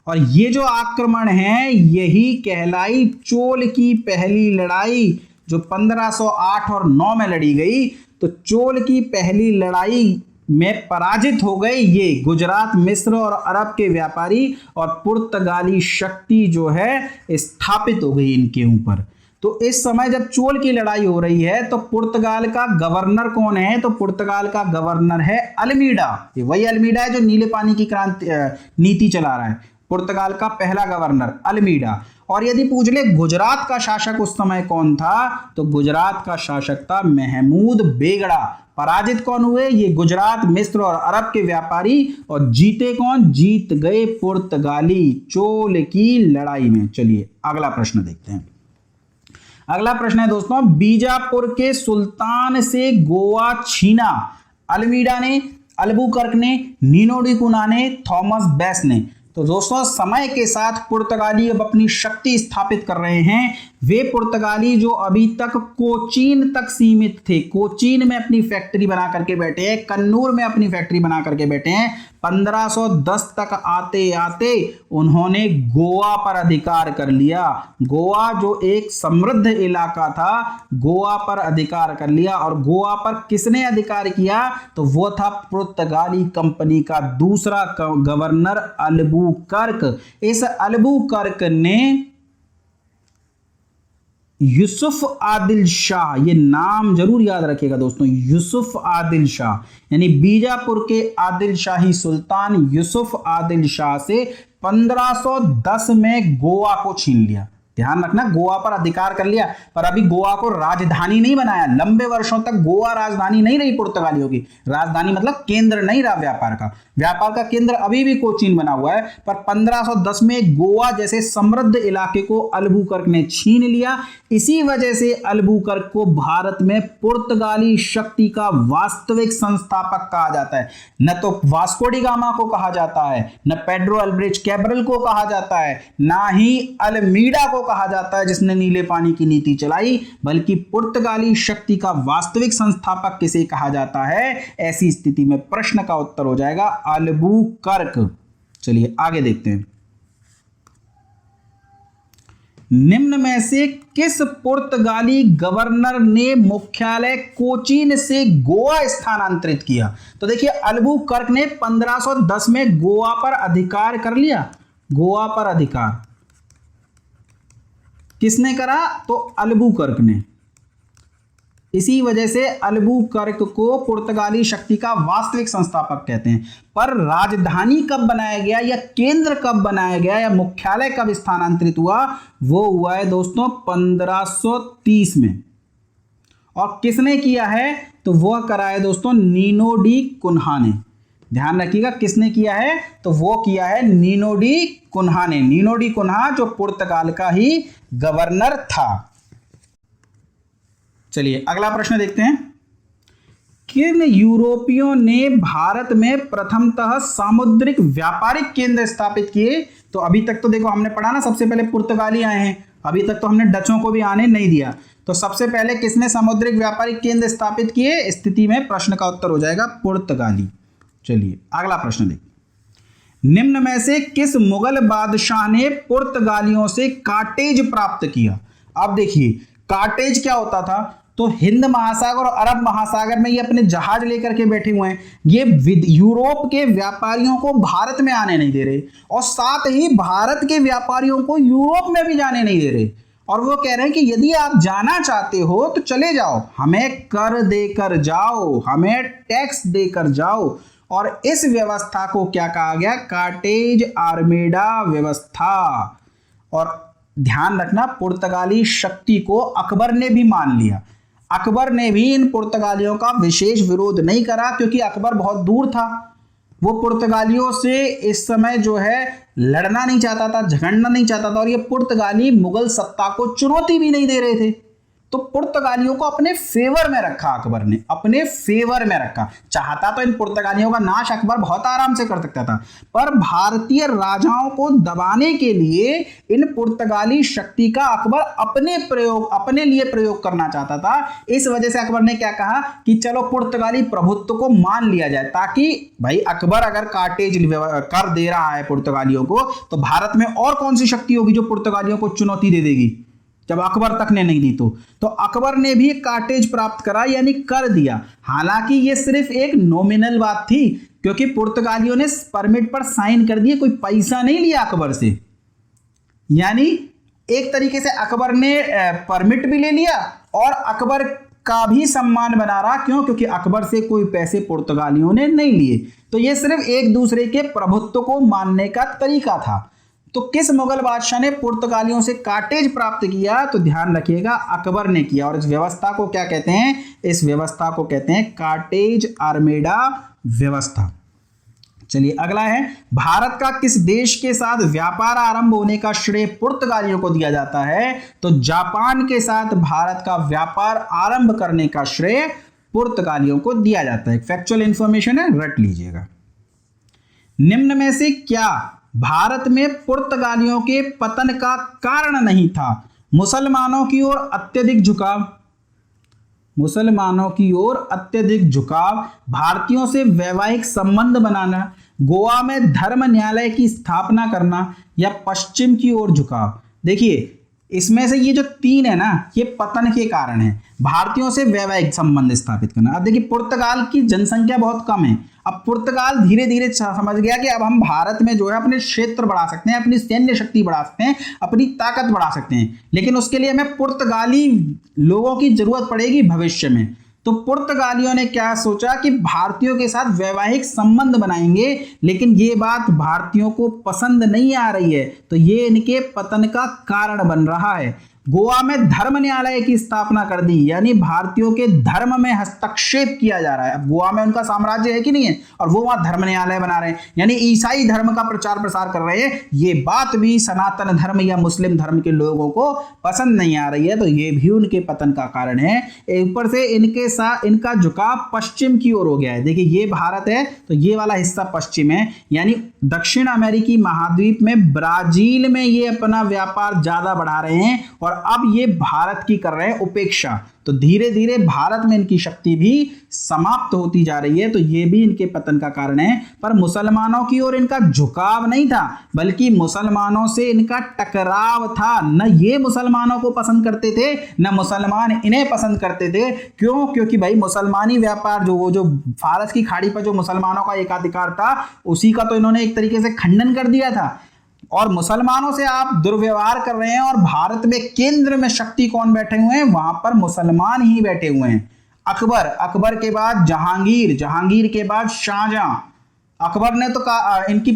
और ये जो आक्रमण है यही कहलाई चोल की पहली लड़ाई, जो 1508 और 9 में लड़ी गई। तो चोल की पहली लड़ाई में पराजित हो गए ये गुजरात, मिस्र और अरब के व्यापारी, और पुर्तगाली शक्ति जो है स्थापित हो गई इनके ऊपर। तो इस समय जब चोल की लड़ाई हो रही है तो पुर्तगाल का गवर्नर कौन है? तो पुर्तगाल का गवर्नर है अल्मीडा। ये वही अल्मीडा है जो नीले पानी की क्रांति नीति चला रहा है। पुर्तगाल का पहला गवर्नर अल्मीडा। और यदि पूछ ले गुजरात का शासक उस समय कौन था, तो गुजरात का शासक था महमूद बेगड़ा। पराजित कौन हुए? ये गुजरात, मिस्र और अरब के व्यापारी। और जीते कौन? जीत गए पुर्तगाली चोल की लड़ाई में। चलिए अगला प्रश्न देखते हैं। अगला प्रश्न है दोस्तों, बीजापुर के सुल्तान से गोवा छीना अल्मीडा ने, अल्बुकर्क ने, नीनो डी कुना ने, थॉमस बेस ने। तो दोस्तों समय के साथ पुर्तगाली अब अपनी शक्ति स्थापित कर रहे हैं। वे पुर्तगाली जो अभी तक कोचीन तक सीमित थे, कोचीन में अपनी फैक्ट्री बना करके बैठे हैं, कन्नूर में अपनी फैक्ट्री बना करके बैठे हैं, 1510 तक आते आते उन्होंने गोवा पर अधिकार कर लिया। गोवा जो एक समृद्ध इलाका था, गोवा पर अधिकार कर लिया। और गोवा पर किसने अधिकार किया? तो वो था पुर्तगाली कंपनी का दूसरा गवर्नर अल्बुकर्क। इस अल्बुकर्क ने यूसुफ आदिल शाह, ये नाम जरूर याद रखिएगा दोस्तों, यूसुफ आदिल शाह, यानी बीजापुर के आदिल शाही सुल्तान यूसुफ आदिल शाह से 1510 में गोवा को छीन लिया। ध्यान रखना, गोवा पर अधिकार कर लिया, पर अभी गोवा को राजधानी नहीं बनाया। लंबे वर्षों तक गोवा राजधानी नहीं रही पुर्तगालियों की। राजधानी मतलब केंद्र नहीं रहा व्यापार का। व्यापार का केंद्र अभी भी कोचीन बना हुआ है। पर 1510 में गोवा जैसे समृद्ध इलाके को अल्बुकर्क ने छीन लिया। इसी वजह से अल्बुकर्क को भारत में पुर्तगाली शक्ति का वास्तविक संस्थापक कहा जाता है। न तो वास्को डी गामा को कहा जाता है, न पेड्रो अल्ब्रेच कैब्रल को कहा जाता है, ना ही अल्मीडा को कहा जाता है जिसने नीले पानी की नीति चलाई, बल्कि पुर्तगाली शक्ति का वास्तविक संस्थापक किसे कहा जाता है। ऐसी स्थिति में प्रश्न का उत्तर हो जाएगा अल्बुकर्क। चलिए आगे देखते हैं। निम्न में से किस पुर्तगाली गवर्नर ने मुख्यालय कोचीन से गोवा स्थानांतरित किया। तो देखिए अल्बुकर्क ने 1510 में गोवा पर अधिकार कर लिया। गोवा पर अधिकार किसने करा, तो अल्बुकर्क ने। इसी वजह से अल्बुकर्क को पुर्तगाली शक्ति का वास्तविक संस्थापक कहते हैं। पर राजधानी कब बनाया गया या केंद्र कब बनाया गया या मुख्यालय कब स्थानांतरित हुआ, वो हुआ है दोस्तों 1530 में। और किसने किया है, तो वह करा है दोस्तों नीनो डी कुन्हा ने। ध्यान रखिएगा किसने किया है, तो वो किया है नीनो डी कुन्हा ने। नीनो डी कुन्हा जो पुर्तगाल का ही गवर्नर था। चलिए अगला प्रश्न देखते हैं। किन यूरोपियों ने भारत में प्रथमतः सामुद्रिक व्यापारिक केंद्र स्थापित किए। तो अभी तक तो देखो हमने पढ़ा ना, सबसे पहले पुर्तगाली आए हैं, अभी तक तो हमने डचों को भी आने नहीं दिया। तो सबसे पहले किसने सामुद्रिक व्यापारिक केंद्र स्थापित किए, स्थिति में प्रश्न का उत्तर हो जाएगा पुर्तगाली। चलिए अगला प्रश्न देखिए। निम्न में से किस मुगल बादशाह ने पुर्तगालियों से कार्टेज प्राप्त किया। अब देखिए कार्टेज क्या होता था, तो हिंद महासागर और अरब महासागर में ये अपने जहाज लेकर के बैठे हुए हैं। ये यूरोप के व्यापारियों को भारत में आने नहीं दे रहे और साथ ही भारत के व्यापारियों को यूरोप में भी जाने नहीं दे रहे। और वो कह रहे हैं कि यदि आप जाना चाहते हो तो चले जाओ, हमें कर देकर जाओ, हमें टैक्स देकर जाओ। और इस व्यवस्था को क्या कहा गया, कार्टेज आर्मेडा व्यवस्था। और ध्यान रखना पुर्तगाली शक्ति को अकबर ने भी मान लिया। अकबर ने भी इन पुर्तगालियों का विशेष विरोध नहीं करा, क्योंकि अकबर बहुत दूर था। वो पुर्तगालियों से इस समय जो है लड़ना नहीं चाहता था, झगड़ना नहीं चाहता था, और ये पुर्तगाली मुगल सत्ता को चुनौती भी नहीं दे रहे थे। तो पुर्तगालियों को अपने फेवर में रखा अकबर ने, अपने फेवर में रखा। चाहता तो इन पुर्तगालियों का नाश अकबर बहुत आराम से कर सकता था, पर भारतीय राजाओं को दबाने के लिए इन पुर्तगाली शक्ति का अकबर अपने लिए प्रयोग करना चाहता था। इस वजह से अकबर ने क्या कहा कि चलो पुर्तगाली प्रभुत्व को मान लिया जाए, ताकि भाई अकबर अगर कार्टेज कर दे रहा है पुर्तगालियों को, तो भारत में और कौन सी शक्ति होगी जो पुर्तगालियों को चुनौती दे देगी, जब अकबर तक ने नहीं दी। तो अकबर ने भी कार्टेज प्राप्त करा, यानी कर दिया। हालांकि ये सिर्फ एक नॉमिनल बात थी, क्योंकि पुर्तगालियों ने परमिट पर साइन कर दिए, कोई पैसा नहीं लिया अकबर से। यानी एक तरीके से अकबर ने परमिट भी ले लिया और अकबर का भी सम्मान बना रहा। क्यों, क्योंकि अकबर से कोई पैसे पुर्तगालियों ने नहीं लिए। तो ये सिर्फ एक दूसरे के प्रभुत्व को मानने का तरीका था। तो किस मुगल बादशाह ने पुर्तगालियों से कार्टेज प्राप्त किया, तो ध्यान रखिएगा अकबर ने किया। और इस व्यवस्था को क्या कहते हैं, इस व्यवस्था को कहते हैं कार्टेज आर्मेडा व्यवस्था। चलिए अगला है, भारत का किस देश के साथ व्यापार आरंभ होने का श्रेय पुर्तगालियों को दिया जाता है। तो जापान के साथ भारत का व्यापार आरंभ करने का श्रेय पुर्तगालियों को दिया जाता है। फैक्चुअल इंफॉर्मेशन है, रट लीजिएगा। निम्न में से क्या भारत में पुर्तगालियों के पतन का कारण नहीं था। मुसलमानों की ओर अत्यधिक झुकाव, मुसलमानों की ओर अत्यधिक झुकाव, भारतीयों से वैवाहिक संबंध बनाना, गोवा में धर्म न्यायालय की स्थापना करना, या पश्चिम की ओर झुकाव। देखिए इसमें से ये जो तीन है ना, ये पतन के कारण है। भारतीयों से वैवाहिक संबंध स्थापित करना। अब देखिए पुर्तगाल की जनसंख्या बहुत कम है। अब पुर्तगाल धीरे धीरे समझ गया कि अब हम भारत में जो है अपने क्षेत्र बढ़ा सकते हैं, अपनी सैन्य शक्ति बढ़ा सकते हैं, अपनी ताकत बढ़ा सकते हैं, लेकिन उसके लिए हमें पुर्तगाली लोगों की जरूरत पड़ेगी भविष्य में। तो पुर्तगालियों ने क्या सोचा कि भारतीयों के साथ वैवाहिक संबंध बनाएंगे, लेकिन ये बात भारतीयों को पसंद नहीं आ रही है, तो ये इनके पतन का कारण बन रहा है। गोवा में धर्म न्यायालय की स्थापना कर दी, यानी भारतीयों के धर्म में हस्तक्षेप किया जा रहा है। अब गोवा में उनका साम्राज्य है कि नहीं है, और वो वहां धर्म न्यायालय बना रहे हैं, यानी ईसाई धर्म का प्रचार प्रसार कर रहे हैं। ये बात भी सनातन धर्म या मुस्लिम धर्म के लोगों को पसंद नहीं आ रही है, तो ये भी उनके पतन का कारण है। ऊपर से इनके साथ इनका झुकाव पश्चिम की ओर हो गया है। देखिए ये भारत है, तो ये वाला हिस्सा पश्चिम है, यानी दक्षिण अमेरिकी महाद्वीप में ब्राजील में ये अपना व्यापार ज्यादा बढ़ा रहे हैं, और अब ये भारत की कर रहे हैं उपेक्षा। तो धीरे धीरे भारत में इनकी शक्ति भी समाप्त होती जा रही है, तो ये भी इनके पतन का कारण है। पर मुसलमानों की ओर इनका झुकाव नहीं था, बल्कि मुसलमानों से इनका टकराव था। न ये मुसलमानों को पसंद करते थे, न मुसलमान इन्हें पसंद करते थे। क्यों? क्योंकि भाई मुसलमानी व्यापार जो फारस की खाड़ी पर जो मुसलमानों का एकाधिकार था, उसी का तो इन्होंने एक तरीके से खंडन कर दिया था। और मुसलमानों से आप दुर्व्यवहार कर रहे हैं, और भारत में केंद्र में शक्ति कौन बैठे हुए हैं? वहां पर मुसलमान ही बैठे हुए हैं। अकबर के बाद जहांगीर के बाद शाहजहां। अकबर ने तो इनकी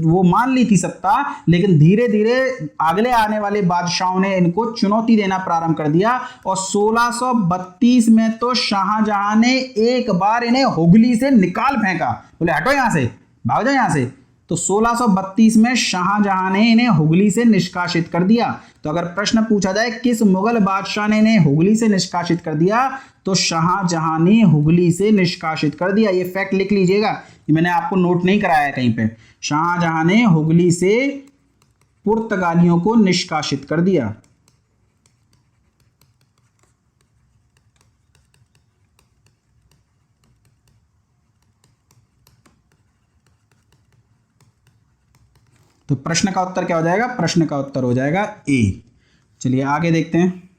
वो मान ली थी सत्ता, लेकिन धीरे धीरे अगले आने वाले बादशाहों ने इनको चुनौती देना प्रारंभ कर दिया, और 1632 में तो शाहजहां ने एक बार इन्हें हुगली से निकाल फेंका, बोले हटो यहां से, भाग जाओ यहां से। तो 1632 में शाहजहां ने इन्हें हुगली से निष्कासित कर दिया। तो अगर प्रश्न पूछा जाए किस मुगल बादशाह ने इन्हें हुगली से निष्कासित कर दिया, तो शाहजहां ने हुगली से निष्कासित कर दिया। ये फैक्ट लिख लीजिएगा, ये मैंने आपको नोट नहीं कराया है कहीं पे। शाहजहां ने हुगली से पुर्तगालियों को निष्कासित कर दिया। तो प्रश्न का उत्तर क्या हो जाएगा? प्रश्न का उत्तर हो जाएगा ए। चलिए आगे देखते हैं।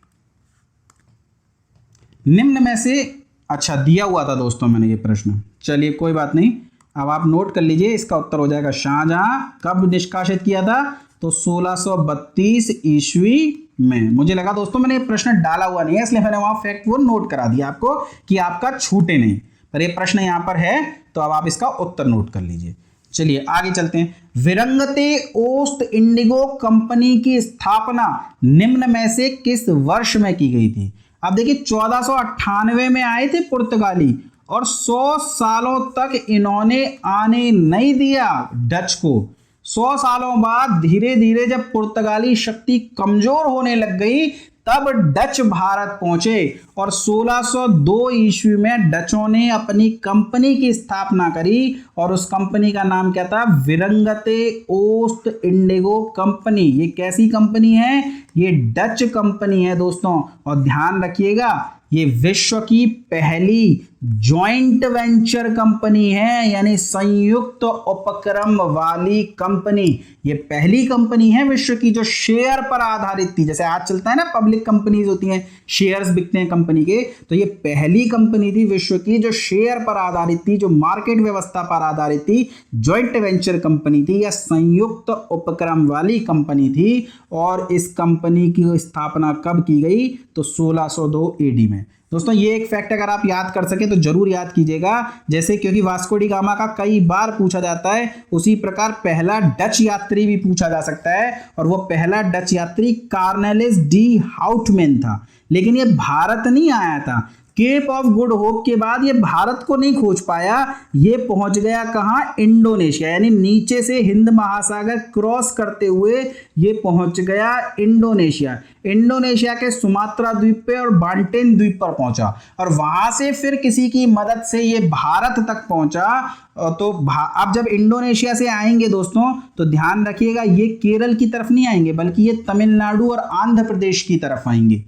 निम्न में से, अच्छा दिया हुआ था दोस्तों मैंने ये प्रश्न, चलिए कोई बात नहीं, अब आप नोट कर लीजिए। इसका उत्तर हो जाएगा शाहजहां कब निष्कासित किया था? तो 1632 ईस्वी में। मुझे लगा दोस्तों मैंने ये प्रश्न डाला हुआ नहीं है, इसलिए मैंने वहां फैक्ट वो नोट करा दिया आपको कि आपका छूटे नहीं, पर ये प्रश्न यहां पर है, तो अब आप इसका उत्तर नोट कर लीजिए। चलिए आगे चलते हैं। विरंगते ओस्ट इंडिगो कंपनी की स्थापना निम्न में से किस वर्ष में की गई थी? अब देखिए 1498 में आए थे पुर्तगाली, और 100 सालों तक इन्होंने आने नहीं दिया डच को। 100 सालों बाद धीरे धीरे जब पुर्तगाली शक्ति कमजोर होने लग गई, तब डच भारत पहुंचे, और 1602 ईस्वी में डचों ने अपनी कंपनी की स्थापना करी, और उस कंपनी का नाम क्या था? विरंगते ओस्ट इंडिगो कंपनी। ये कैसी कंपनी है? ये डच कंपनी है दोस्तों, और ध्यान रखिएगा ये विश्व की पहली जॉइंट वेंचर कंपनी है, यानी संयुक्त उपक्रम वाली कंपनी। ये पहली कंपनी है विश्व की जो शेयर पर आधारित थी। जैसे आज चलता है ना, पब्लिक कंपनीज होती हैं, शेयर्स बिकते हैं कंपनी के, तो ये पहली कंपनी थी विश्व की जो शेयर पर आधारित थी, जो मार्केट व्यवस्था पर आधारित थी, जॉइंट वेंचर कंपनी थी या संयुक्त उपक्रम वाली कंपनी थी। और इस कंपनी की स्थापना कब की गई? तो 1602 एडी में। दोस्तों ये एक फैक्ट अगर आप याद कर सके तो जरूर याद कीजिएगा, जैसे क्योंकि वास्को डी गामा का कई बार पूछा जाता है, उसी प्रकार पहला डच यात्री भी पूछा जा सकता है, और वो पहला डच यात्री कार्नेलिस डी हाउटमैन था। लेकिन ये भारत नहीं आया था। केप ऑफ गुड होप के बाद ये भारत को नहीं खोज पाया, ये पहुंच गया कहां? इंडोनेशिया, यानी नीचे से हिंद महासागर क्रॉस करते हुए ये पहुंच गया इंडोनेशिया। इंडोनेशिया के सुमात्रा द्वीप पे और बांटेन द्वीप पर पहुंचा, और वहां से फिर किसी की मदद से ये भारत तक पहुंचा। तो अब जब इंडोनेशिया से आएंगे दोस्तों, तो ध्यान रखिएगा ये केरल की तरफ नहीं आएंगे, बल्कि ये तमिलनाडु और आंध्र प्रदेश की तरफ आएंगे।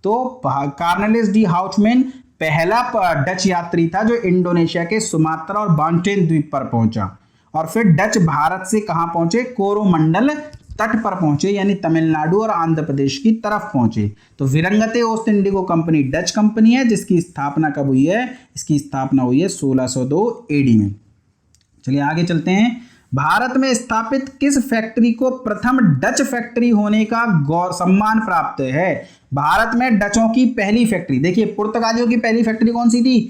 तो कार्नेलिस डी हाउटमैन पहला डच यात्री था जो इंडोनेशिया के सुमात्रा और बांटेन द्वीप पर पहुंचा, और फिर डच भारत से कहां पहुंचे? कोरोमंडल तट पर पहुंचे, यानी तमिलनाडु और आंध्र प्रदेश की तरफ पहुंचे। तो विरंगते ओस्ट इंडिगो कंपनी डच कंपनी है, जिसकी स्थापना कब हुई है? इसकी स्थापना हुई है 1602 एडी में। चलिए आगे चलते हैं। भारत में स्थापित किस फैक्ट्री को प्रथम डच फैक्ट्री होने का सम्मान प्राप्त है? भारत में डचों की पहली फैक्ट्री, देखिए पुर्तगालियों की पहली फैक्ट्री कौन सी थी?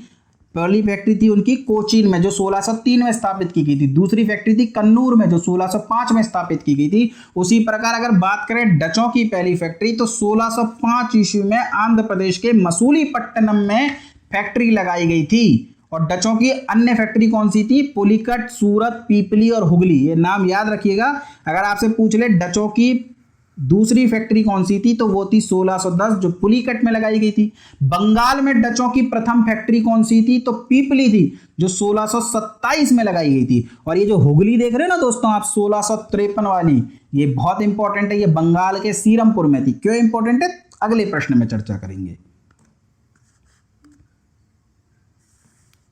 पहली फैक्ट्री थी उनकी कोचीन में जो 1603 में स्थापित की गई थी। दूसरी फैक्ट्री थी कन्नूर में जो 1605 में स्थापित की गई थी। उसी प्रकार अगर बात करें डचों की पहली फैक्ट्री तो 1605 ईस्वी में आंध्र प्रदेश के मसूलीपट्टनम में फैक्ट्री लगाई गई थी। और डचों की अन्य फैक्ट्री कौन सी थी? पुलिकट, सूरत, पीपली और हुगली। ये नाम याद रखिएगा। अगर आपसे पूछ ले डचों की दूसरी फैक्ट्री कौन सी थी तो वो थी 1610 जो पुलिकट में लगाई गई थी। बंगाल में डचों की प्रथम फैक्ट्री कौन सी थी? तो पीपली थी जो 1627 में लगाई गई थी। और ये जो हुगली देख रहे हो ना दोस्तों आप 1653 वाली, ये बहुत इंपॉर्टेंट है। ये बंगाल के सीरमपुर में थी। क्यों इंपॉर्टेंट है अगले प्रश्न में चर्चा करेंगे।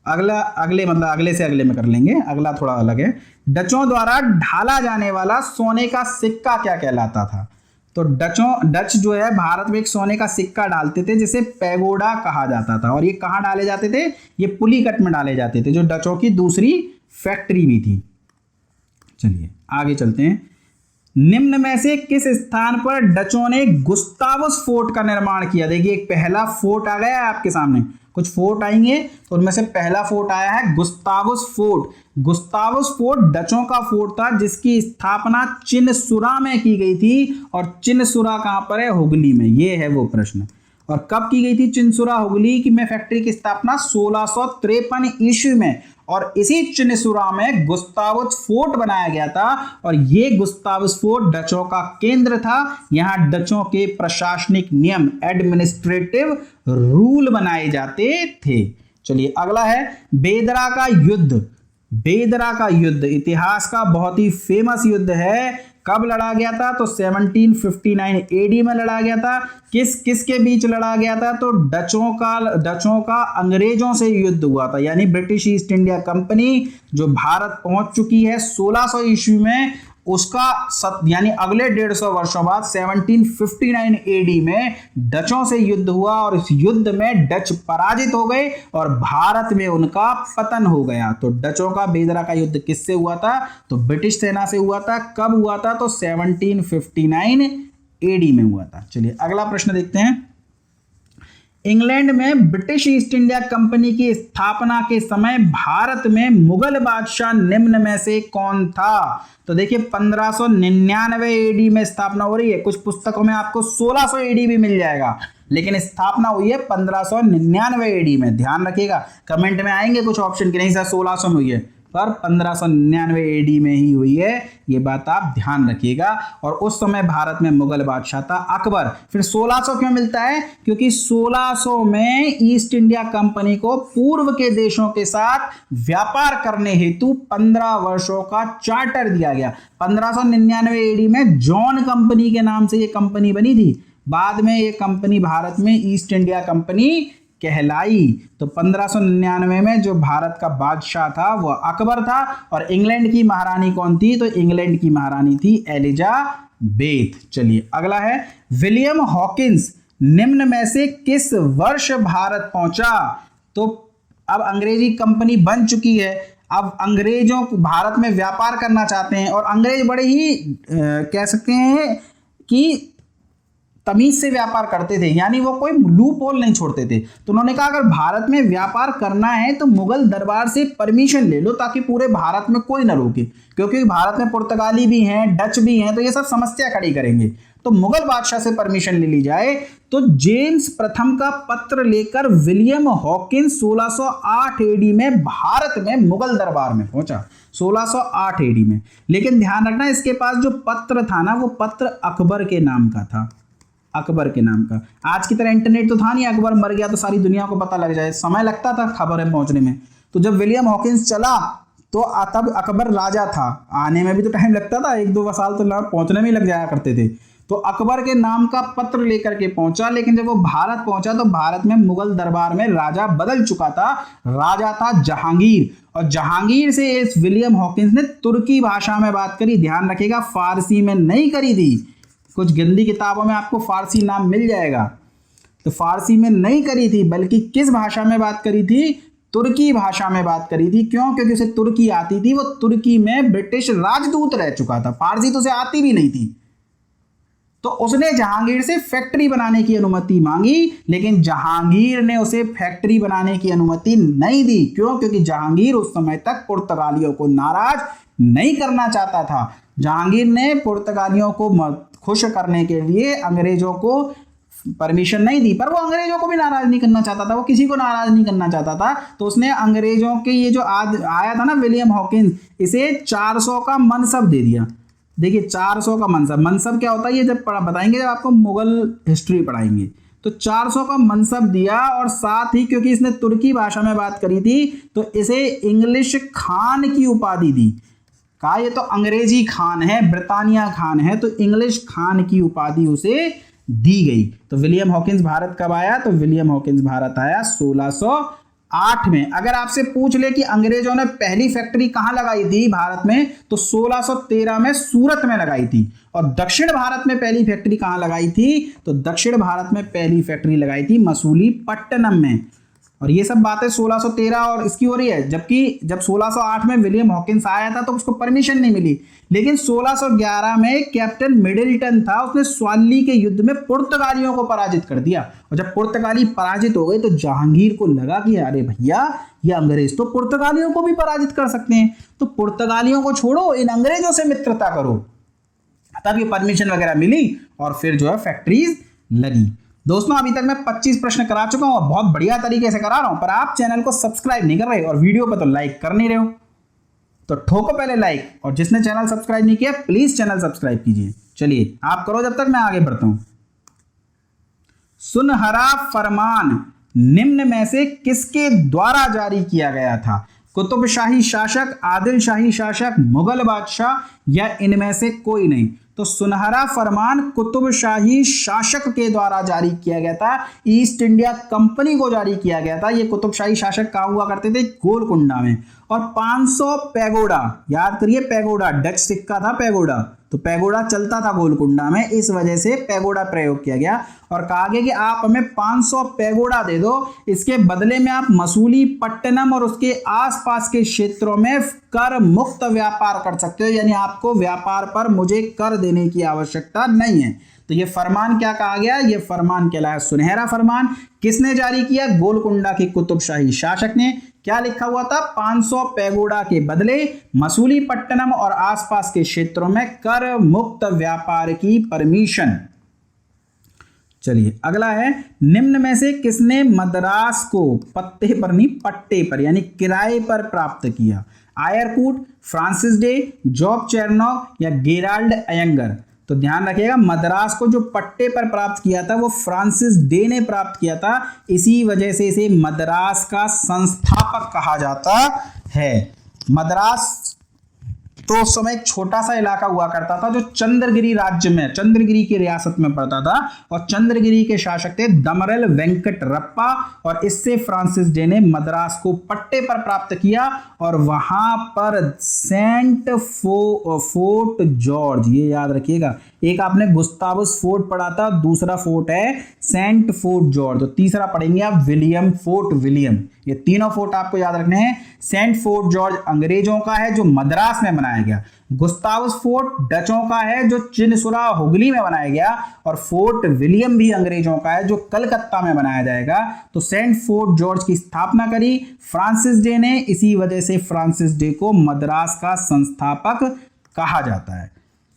अगले से अगले में कर लेंगे, अगला थोड़ा अलग है। डचों द्वारा ढाला जाने वाला सोने का सिक्का क्या कहलाता था? तो डच जो है भारत में एक सोने का सिक्का डालते थे जिसे पैगोडा कहा जाता था। और ये कहाँ डाले जाते थे? ये पुलिकट में डाले जाते थे जो डचों की दूसरी फैक्ट्री भी थी। चलिए आगे चलते हैं। निम्न में से किस स्थान पर डचों ने गुस्तावस फोर्ट का निर्माण किया? देखिए एक पहला फोर्ट आ गया है आपके सामने, कुछ फोर्ट आएंगे तो उनमें से पहला फोर्ट आया है गुस्तावस फोर्ट। गुस्तावस फोर्ट डचों का फोर्ट था जिसकी स्थापना चिनसुरा में की गई थी। और चिनसुरा कहां पर है? हुगली में। ये है वो प्रश्न। और कब की गई थी चिनसुरा हुगली की में फैक्ट्री की स्थापना? 1653 ईस्वी में। और इसी चिनसुरा में गुस्तावस फोर्ट बनाया गया था। और ये गुस्तावस फोर्ट डचों का केंद्र था। यहां डचों के प्रशासनिक नियम एडमिनिस्ट्रेटिव रूल बनाए जाते थे। चलिए अगला है बेदरा का युद्ध। बेदरा का युद्ध इतिहास का बहुत ही फेमस युद्ध है। कब लड़ा गया था? तो 1759 एडी में लड़ा गया था। किस के बीच लड़ा गया था? तो डचों का अंग्रेजों से युद्ध हुआ था। यानी ब्रिटिश ईस्ट इंडिया कंपनी जो भारत पहुंच चुकी है 1600 ईस्वी में, उसका यानी अगले 150 वर्षों बाद 1759 एडी में डचों से युद्ध हुआ। और इस युद्ध में डच पराजित हो गए और भारत में उनका पतन हो गया। तो डचों का बेदरा का युद्ध किससे हुआ था? तो ब्रिटिश सेना से हुआ था। कब हुआ था? तो 1759 एडी में हुआ था। चलिए अगला प्रश्न देखते हैं। इंग्लैंड में ब्रिटिश ईस्ट इंडिया कंपनी की स्थापना के समय भारत में मुगल बादशाह निम्न में से कौन था? तो देखिए 1599 एडी में स्थापना हो रही है। कुछ पुस्तकों में आपको 1600 एडी भी मिल जाएगा, लेकिन स्थापना हुई है 1599 एडी में। ध्यान रखिएगा, कमेंट में आएंगे कुछ ऑप्शन कि नहीं सर 1600 में हुई है, पर 1599 एडी में ही हुई है। ये बात आप ध्यान रखिएगा। और उस समय भारत में मुगल बादशाह था अकबर। फिर 1600 क्यों मिलता है? क्योंकि 1600 में ईस्ट इंडिया कंपनी को पूर्व के देशों के साथ व्यापार करने हेतु 15 वर्षों का चार्टर दिया गया। 1599 एडी में जॉन कंपनी के नाम से ये कंपनी बनी थी। बाद में ये कंपनी भारत में ईस्ट इंडिया कंपनी कहलाई। तो 1599 में जो भारत का बादशाह था वो अकबर था। और इंग्लैंड की महारानी कौन थी? तो इंग्लैंड की महारानी थी एलिजाबेथ। चलिए अगला है विलियम हॉकिंस निम्न में से किस वर्ष भारत पहुंचा? तो अब अंग्रेजी कंपनी बन चुकी है, अब अंग्रेजों को भारत में व्यापार करना चाहते हैं। और अंग्रेज बड़े ही कह सकते हैं कि तमीज से व्यापार करते थे, यानी वो कोई लूप होल नहीं छोड़ते थे। तो उन्होंने कहा अगर भारत में व्यापार करना है तो मुगल दरबार से परमिशन ले लो ताकि पूरे भारत में कोई ना रोके, क्योंकि भारत में पुर्तगाली भी हैं, डच भी हैं, तो ये सब समस्या खड़ी करेंगे। तो मुगल बादशाह से परमिशन ले ली जाए। तो जेम्स प्रथम का पत्र लेकर विलियम हॉकिंस 1608 एडी में भारत में मुगल दरबार में पहुंचा। 1608 एडी में। लेकिन ध्यान रखना इसके पास जो पत्र था ना वो पत्र अकबर के नाम का था। अकबर के नाम का। आज की तरह इंटरनेट तो था नहीं, अकबर मर गया तो सारी दुनिया को पता लग जाए, समय लगता था खबरें पहुंचने में। तो जब विलियम हॉकिंस चला तो तब अकबर राजा था, आने में भी तो टाइम लगता था, 1-2 साल तो पहुंचने में लग जाया करते थे। तो अकबर के नाम का पत्र लेकर के पहुंचा। लेकिन जब वो भारत पहुंचा तो भारत में मुगल दरबार में राजा बदल चुका था। राजा था जहांगीर। और जहांगीर से इस विलियम हॉकिंस ने तुर्की भाषा में बात करी। ध्यान रखिएगा फारसी में नहीं करी थी। कुछ गंदी किताबों में आपको फारसी नाम मिल जाएगा, तो फारसी में नहीं करी थी, बल्कि किस भाषा में बात करी थी? तुर्की भाषा में बात करी थी। क्यों? क्योंकि उसे तुर्की आती थी, वो तुर्की में ब्रिटिश राजदूत रह चुका था, फारसी तो उसे आती भी नहीं थी। तो उसने जहांगीर से फैक्ट्री बनाने की अनुमति मांगी, लेकिन जहांगीर ने उसे फैक्ट्री बनाने की अनुमति नहीं दी। क्यों? क्योंकि जहांगीर उस समय तक पुर्तगालियों को नाराज नहीं करना चाहता था। जहांगीर ने पुर्तगालियों को खुश करने के लिए अंग्रेजों को परमिशन नहीं दी, पर वो अंग्रेजों को भी नाराज नहीं करना चाहता था, वो किसी को नाराज नहीं करना चाहता था। तो उसने अंग्रेजों के ये जो आया था ना विलियम हॉकिंस, इसे 400 का मनसब दे दिया। देखिए 400 का मनसब, मनसब क्या होता है ये जब बताएंगे, जब आपको मुगल हिस्ट्री पढ़ाएंगे। तो 400 का मनसब दिया, और साथ ही क्योंकि इसने तुर्की भाषा में बात करी थी तो इसे इंग्लिश खान की उपाधि दी। कहा ये तो अंग्रेजी खान है, ब्रिटानिया खान है, तो इंग्लिश खान की उपाधि उसे दी गई। तो विलियम हॉकिंस भारत कब आया? तो विलियम हॉकिंस भारत आया 1608 में। अगर आपसे पूछ ले कि अंग्रेजों ने पहली फैक्ट्री कहां लगाई थी भारत में, तो 1613 में सूरत में लगाई थी। और दक्षिण भारत में पहली फैक्ट्री कहां लगाई थी? तो दक्षिण भारत में पहली फैक्ट्री लगाई थी मसूलीपट्टनम में। और ये सब बातें 1613 और इसकी हो रही है, जबकि जब 1608 में विलियम हॉकिंस आया था तो उसको परमिशन नहीं मिली। लेकिन 1611 में कैप्टन मिडिल्टन था, उसने स्वाली के युद्ध में पुर्तगालियों को पराजित कर दिया। और जब पुर्तगाली पराजित हो गए तो जहांगीर को लगा कि अरे भैया ये अंग्रेज तो पुर्तगालियों को भी पराजित कर सकते हैं, तो पुर्तगालियों को छोड़ो, इन अंग्रेजों से मित्रता करो। तब ये परमिशन वगैरह मिली और फिर जो है फैक्ट्रीज लगी। दोस्तों अभी तक मैं 25 प्रश्न करा चुका हूं और बहुत बढ़िया तरीके से करा रहा हूं, पर आप चैनल को सब्सक्राइब नहीं कर रहे और वीडियो पर तो लाइक कर नहीं रहे हो। तो ठोको पहले लाइक, और जिसने चैनल सब्सक्राइब नहीं किया प्लीज चैनल सब्सक्राइब कीजिए। चलिए आप करो, जब तक मैं आगे बढ़ता हूं। सुनहरा फरमान निम्न में से किसके द्वारा जारी किया गया था? कुतुबशाही शासक, आदिल शाही शासक, मुगल बादशाह, या इनमें से कोई नहीं? तो सुनहरा फरमान कुतुबशाही शासक के द्वारा जारी किया गया था, ईस्ट इंडिया कंपनी को जारी किया गया था। ये कुतुबशाही शासक कहाँ हुआ करते थे? गोलकुंडा में। और 500 पैगोडा, याद करिए पैगोडा डच सिक्का था पैगोडा, तो पैगोडा चलता था गोलकुंडा में, इस वजह से पैगोडा प्रयोग किया गया। और कहा गया कि आप हमें 500 पैगोडा दे दो, इसके बदले में आप मसूलीपट्टनम और उसके आसपास के क्षेत्रों में कर मुक्त व्यापार कर सकते हो, यानी आपको व्यापार पर मुझे कर देने की आवश्यकता नहीं है। तो ये फरमान क्या कहा गया? ये फरमान कहलाया सुनहरा फरमान। किसने जारी किया? गोलकुंडा के कुतुबशाही शासक ने। क्या लिखा हुआ था? 500 पैगोडा के बदले मसूलीपट्टनम और आसपास के क्षेत्रों में कर मुक्त व्यापार की परमिशन। चलिए अगला है, निम्न में से किसने मद्रास को पत्ते पर नहीं पट्टे पर यानी किराए पर प्राप्त किया? आयरकूट, फ्रांसिस डे, जॉब चेरनॉग, या गेराल्ड अयंगर? तो ध्यान रखिएगा, मद्रास को जो पट्टे पर प्राप्त किया था वो फ्रांसिस डे ने प्राप्त किया था, इसी वजह से इसे मद्रास का संस्थापक कहा जाता है। मद्रास तो उस समय एक छोटा सा इलाका हुआ करता था जो चंद्रगिरी राज्य में, चंद्रगिरी की रियासत में पड़ता था, और चंद्रगिरी के शासक थे दमरल वेंकटरप्पा, और इससे फ्रांसिस डे ने मद्रास को पट्टे पर प्राप्त किया। और वहां पर सेंट फोर्ट जॉर्ज, ये याद रखिएगा, एक आपने गुस्तावस फोर्ट पढ़ा था, दूसरा फोर्ट है सेंट फोर्ट जॉर्ज, तो तीसरा पढ़ेंगे आप विलियम फोर्ट विलियम। ये तीनों फोर्ट आपको याद रखने हैं। सेंट फोर्ट जॉर्ज अंग्रेजों का है जो मद्रास में बनाया गया, गुस्तावस फोर्ट डचों का है जो चिनसुरा हुगली में बनाया गया, और फोर्ट विलियम भी अंग्रेजों का है जो कलकत्ता में बनाया जाएगा। तो सेंट फोर्ट जॉर्ज की स्थापना करी फ्रांसिस डे ने, इसी वजह से फ्रांसिस डे को मद्रास का संस्थापक कहा जाता है।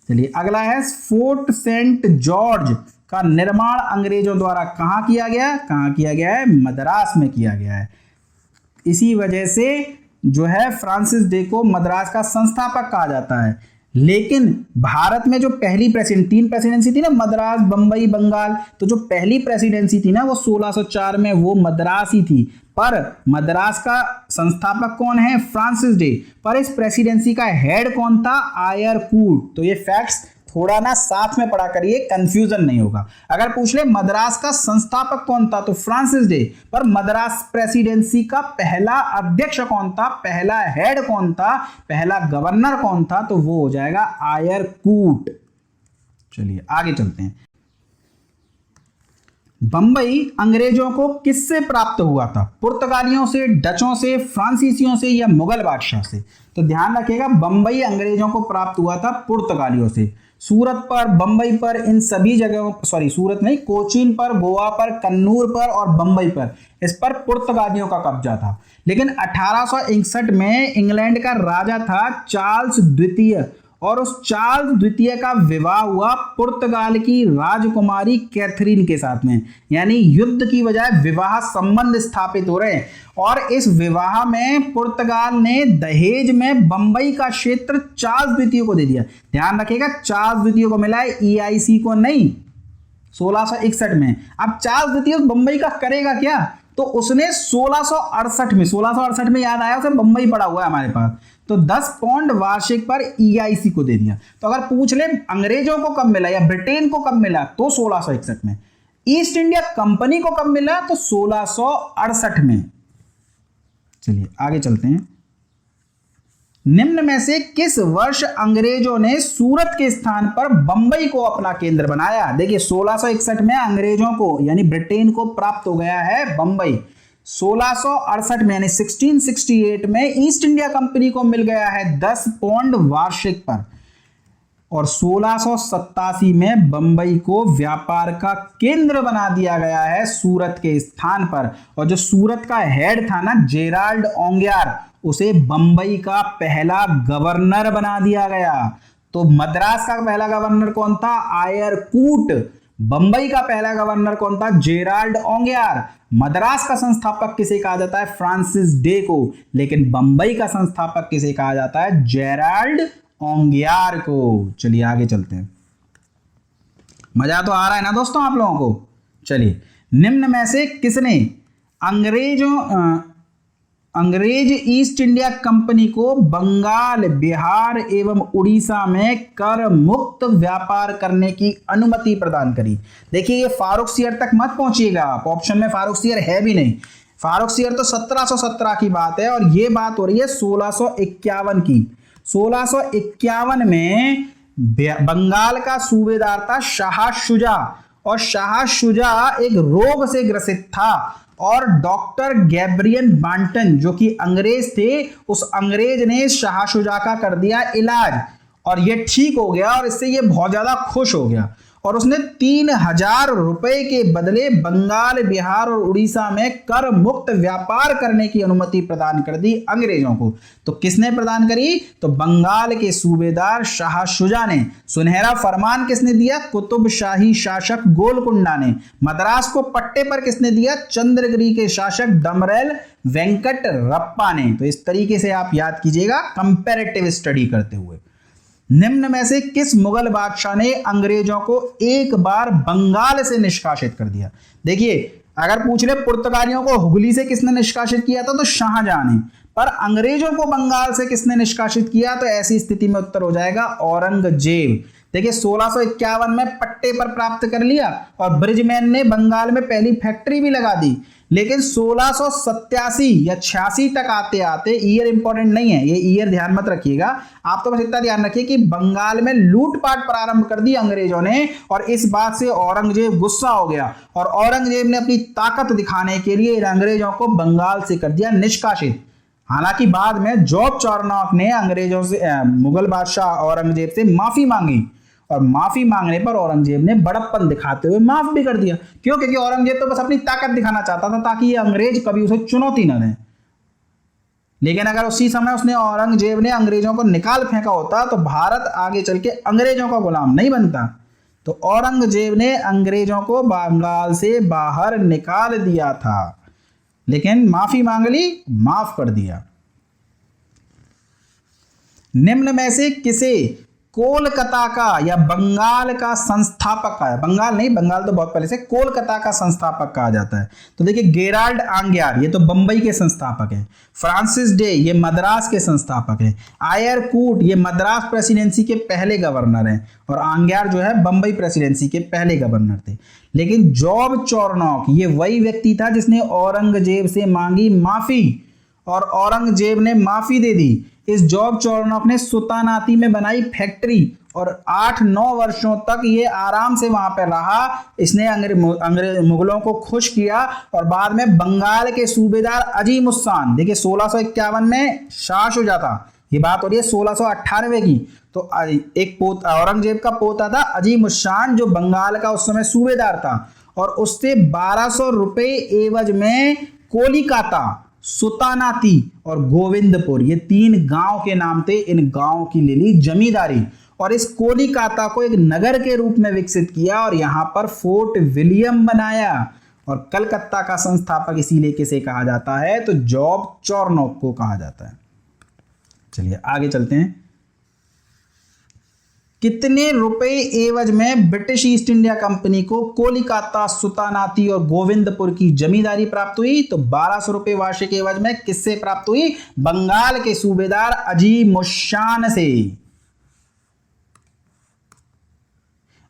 चलिए अगला है, फोर्ट सेंट जॉर्ज का निर्माण अंग्रेजों द्वारा कहां किया गया? कहां किया गया है? मद्रास में किया गया है। इसी वजह से जो है फ्रांसिस डे को मद्रास का संस्थापक कहा जाता है। लेकिन भारत में जो पहली तीन प्रेसिडेंसी थी ना, मद्रास, बंबई, बंगाल, तो जो पहली प्रेसिडेंसी थी ना वो 1604 में वो मद्रास ही थी, पर मद्रास का संस्थापक कौन है? Francis day. पर इस प्रेसिडेंसी का हेड कौन था? आयरकूट। तो ये फैक्ट्स थोड़ा ना साथ में पढ़ा करिए, कंफ्यूजन नहीं होगा। अगर पूछ ले मद्रास का संस्थापक कौन था तो फ्रांसिस डे, पर मद्रास प्रेसिडेंसी का पहला अध्यक्ष कौन था, पहला हेड कौन था, पहला गवर्नर कौन था, तो वो हो जाएगा आयरकूट। चलिए आगे चलते हैं। बंबई अंग्रेजों को किससे प्राप्त हुआ था? पुर्तगालियों से, डचों से, फ्रांसीसियों से या मुगल बादशाह से? तो ध्यान रखिएगा, बंबई अंग्रेजों को प्राप्त हुआ था पुर्तगालियों से। सूरत पर, बंबई पर, इन सभी जगहों, सॉरी सूरत नहीं, कोचीन पर, गोवा पर, कन्नूर पर और बंबई पर, इस पर पुर्तगालियों का कब्जा था। लेकिन 1861 में इंग्लैंड का राजा था चार्ल्स द्वितीय, और उस चार्ल्स द्वितीय का विवाह हुआ पुर्तगाल की राजकुमारी कैथरीन के साथ में, यानी युद्ध की बजाय विवाह संबंध स्थापित हो रहे हैं। और इस विवाह में पुर्तगाल ने दहेज में बंबई का क्षेत्र चार्ल्स द्वितीय को दे दिया। ध्यान रखिएगा, चार्ल्स द्वितीय को मिला है, EIC को नहीं, 1661 में। अब चार्ल्स द्वितीय बंबई का करेगा क्या? तो उसने 1668 में याद आया, उसे बंबई पड़ा हुआ है हमारे पास, तो 10 पाउंड वार्षिक पर EIC को दे दिया। तो अगर पूछ ले अंग्रेजों को कब मिला या ब्रिटेन को कब मिला, तो 1661 में। ईस्ट इंडिया कंपनी को कब मिला, तो 1668 में। चलिए आगे चलते हैं। निम्न में से किस वर्ष अंग्रेजों ने सूरत के स्थान पर बंबई को अपना केंद्र बनाया? देखिए 1661 में अंग्रेजों को यानी ब्रिटेन को प्राप्त हो गया है बंबई। 1668 में यानी 1668 में ईस्ट इंडिया कंपनी को मिल गया है 10 पाउंड वार्षिक पर, और 1687 में बंबई को व्यापार का केंद्र बना दिया गया है सूरत के स्थान पर। और जो सूरत का हेड था ना, जेराल्ड ओंगियार, उसे बंबई का पहला गवर्नर बना दिया गया। तो मद्रास का पहला गवर्नर कौन था? आयर कूट। बंबई का पहला गवर्नर कौन था? जेराल्ड ओंगियार। मद्रास का संस्थापक किसे कहा जाता है? फ्रांसिस डे को। लेकिन बंबई का संस्थापक किसे कहा जाता है? जेराल्ड ओंगियार को। चलिए आगे चलते हैं। मजा तो आ रहा है ना दोस्तों आप लोगों को? चलिए, निम्न में से किसने अंग्रेज ईस्ट इंडिया कंपनी को बंगाल, बिहार एवं उड़ीसा में कर मुक्त व्यापार करने की अनुमति प्रदान करी? देखिए ये फारुखसियर तक मत पहुंचिएगा आप, ऑप्शन में फारुखसियर है भी नहीं। फारुखसियर तो 1717 की बात है, और ये बात हो रही है 1651 की। 1651 में बंगाल का सूबेदार था शाह शुजा, और शाह शुजा एक रोग से ग्रसित था, और डॉक्टर गैब्रियल बांटन जो कि अंग्रेज थे, उस अंग्रेज ने शाह शुजा का कर दिया इलाज, और ये ठीक हो गया, और इससे ये बहुत ज्यादा खुश हो गया, और उसने 3000 रुपए के बदले बंगाल, बिहार और उड़ीसा में कर मुक्त व्यापार करने की अनुमति प्रदान कर दी अंग्रेजों को। तो किसने प्रदान करी? तो बंगाल के सूबेदार शाह शुजा ने। सुनहरा फरमान किसने दिया? कुतुब शाही शासक गोलकुंडा ने। मद्रास को पट्टे पर किसने दिया? चंद्रगिरी के शासक डमरेल वेंकट रप्पा ने। तो इस तरीके से आप याद कीजिएगा कंपैरेटिव स्टडी करते हुए। निम्न में से किस मुगल बादशाह ने अंग्रेजों को एक बार बंगाल से निष्कासित कर दिया? देखिए अगर पूछ ले पुर्तगालियों को हुगली से किसने निष्कासित किया था, तो शाहजहां ने। पर अंग्रेजों को बंगाल से किसने निष्कासित किया? तो ऐसी स्थिति में उत्तर हो जाएगा औरंगजेब। देखिए 1651 में पट्टे पर प्राप्त कर लिया, और ब्रिजमैन ने बंगाल में पहली फैक्ट्री भी लगा दी। लेकिन 1687 या 86 तक आते आते, ईयर इंपॉर्टेंट नहीं है, ये ईयर ध्यान मत रखिएगा, आप तो बस इतना ध्यान रखिए कि बंगाल में लूटपाट प्रारंभ कर दी अंग्रेजों ने, और इस बात से औरंगजेब गुस्सा हो गया, और औरंगजेब ने अपनी ताकत दिखाने के लिए इन अंग्रेजों को बंगाल से कर दिया निष्कासित। हालांकि बाद में जॉब चार्नॉक ने अंग्रेजों से, मुगल बादशाह औरंगजेब से माफी मांगी, और माफी मांगने पर औरंगजेब ने बड़प्पन दिखाते हुए माफ भी कर दिया। क्यों? क्योंकि औरंगजेब तो बस अपनी ताकत दिखाना चाहता था ताकि ये अंग्रेज कभी उसे चुनौती न दें। लेकिन अगर उसी समय उसने औरंगजेब ने अंग्रेजों को निकाल फेंका होता तो भारत आगे चल के अंग्रेजों का गुलाम नहीं बनता। तो औरंगजेब ने अंग्रेजों को बंगाल से बाहर निकाल दिया था, लेकिन माफी मांग ली, माफ कर दिया। निम्न में से किसे कोलकाता का या बंगाल का संस्थापक कहा? बंगाल नहीं, बंगाल तो बहुत पहले से, कोलकाता का संस्थापक कहा जाता है। तो देखिए गेराल्ड आंगियार ये तो बंबई के संस्थापक हैं, फ्रांसिस डे ये मद्रास के संस्थापक हैं, आयर कूट ये मद्रास प्रेसिडेंसी के पहले गवर्नर हैं, और आंगियार जो है बंबई प्रेसिडेंसी के पहले गवर्नर थे। लेकिन जॉब चार्नॉक ये वही व्यक्ति था जिसने औरंगजेब से मांगी माफी, और औरंगजेब ने माफी दे दी। इस जॉब चार्नॉक ने सुल्तानाती में बनाई फैक्ट्री, और 8-9 वर्षों तक ये आराम से वहां पर रहा। इसने अंग्रेज मुगलों को खुश किया और बाद में बंगाल के सूबेदार अजीम उस्सान, देखिए 1651 में शाह शुजा था, ये बात हो रही है 1698 की। तो एक औरंगजेब का पोता था अजीम उस्सान, जो बंगाल का उस समय सूबेदार था, और उससे 1200 रुपए एवज में कोलिकाता, सुतानाती और गोविंदपुर, ये 3 गांव के नाम थे, इन गांव की ले ली जमींदारी। और इस कोलिकाता को एक नगर के रूप में विकसित किया और यहां पर फोर्ट विलियम बनाया। और कलकत्ता का संस्थापक इसीलिए किसे कहा जाता है, तो जॉब चॉर्नोक को कहा जाता है। चलिए आगे चलते हैं। कितने रुपए एवज में ब्रिटिश ईस्ट इंडिया कंपनी को कोलिकाता, सुतानाती और गोविंदपुर की जमींदारी प्राप्त हुई? तो 1200 रुपए वार्षिक एवज में किससे प्राप्त हुई? बंगाल के सूबेदार अजीम उस्सान से।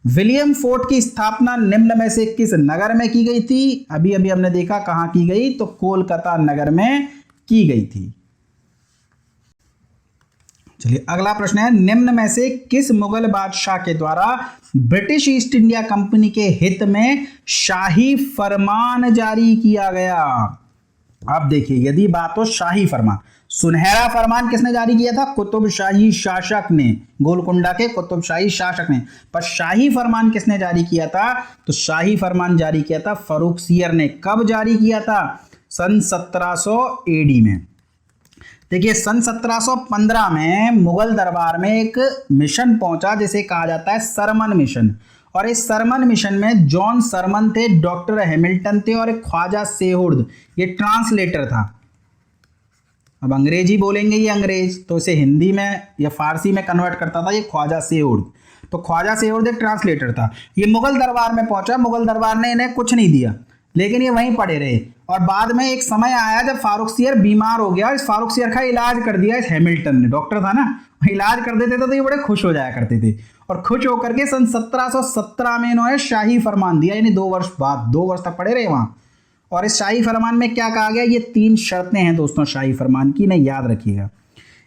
विलियम फोर्ट की स्थापना निम्न में से किस नगर में की गई थी? अभी अभी हमने देखा कहां की गई, तो कोलकाता नगर में की गई थी। चलिए अगला प्रश्न है, निम्न में से किस मुगल बादशाह के द्वारा ब्रिटिश ईस्ट इंडिया कंपनी के हित में शाही फरमान जारी किया गया? अब देखिए, यदि बात हो शाही फरमान, सुनहरा फरमान किसने जारी किया था? कुतुबशाही शासक ने, गोलकुंडा के कुतुबशाही शासक ने। पर शाही फरमान किसने जारी किया था? तो शाही फरमान जारी किया था फर्रुखसियर ने। कब जारी किया था? सन 1700 एडी में। देखिए सन 1715 में मुगल दरबार में एक मिशन पहुंचा जिसे कहा जाता है सरमन मिशन। और इस सरमन मिशन में जॉन सरमन थे, डॉक्टर हैमिल्टन थे और एक ख्वाजा सेहुर्द, ये ट्रांसलेटर था। अब अंग्रेजी बोलेंगे ये अंग्रेज, तो इसे हिंदी में या फारसी में कन्वर्ट करता था ये ख्वाजा सेहुर्द। तो ख्वाजा सेहुर्द एक ट्रांसलेटर था। ये मुगल दरबार में पहुंचा, मुगल दरबार ने इन्हें कुछ नहीं दिया, लेकिन ये वहीं पड़े रहे। और बाद में एक समय आया जब फारुखसियर बीमार हो गया, इस फारुखसियर का इलाज कर दिया इस हैमिल्टन ने, डॉक्टर था ना, इलाज कर देते थे तो ये बड़े खुश हो जाया करते थे। और खुश होकर के सन 1717 में इन्होंने शाही फरमान दिया, यानी 2 वर्ष बाद, 2 वर्ष तक पड़े रहे वहां। और इस शाही फरमान में क्या कहा गया? ये 3 शर्तें हैं दोस्तों शाही फरमान की, नहीं याद रखिएगा।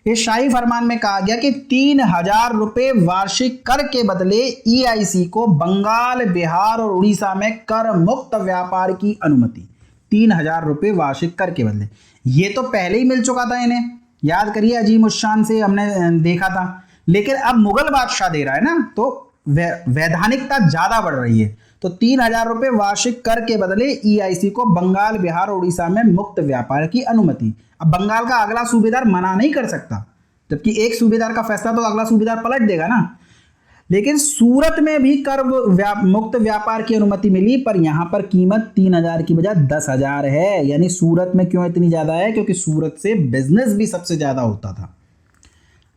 इस शाही फरमान में कहा गया कि 3000 रुपए वार्षिक कर के बदले EIC को बंगाल, बिहार और उड़ीसा में कर मुक्त व्यापार की अनुमति। 3000 रुपए वार्षिक कर के बदले। ये तो पहले ही मिल चुका था इन्हें, याद करिए अजीम उस्सान से हमने देखा था। लेकिन अब मुगल बादशाह दे रहा है ना, तो वैधानिकता ज्यादा बढ़ रही है। तो 3000 रुपए वार्षिक कर के बदले EIC को बंगाल, बिहार और उड़ीसा में मुक्त व्यापार की अनुमति। अब बंगाल का अगला सूबेदार मना नहीं कर सकता, जबकि एक सूबेदार का फैसला तो अगला सूबेदार पलट देगा ना। लेकिन सूरत में भी कर मुक्त व्यापार की अनुमति मिली, पर यहां पर कीमत 3000 की बजाय 10,000 है। यानी सूरत में क्यों इतनी ज्यादा है? क्योंकि सूरत से बिजनेस भी सबसे ज्यादा होता था।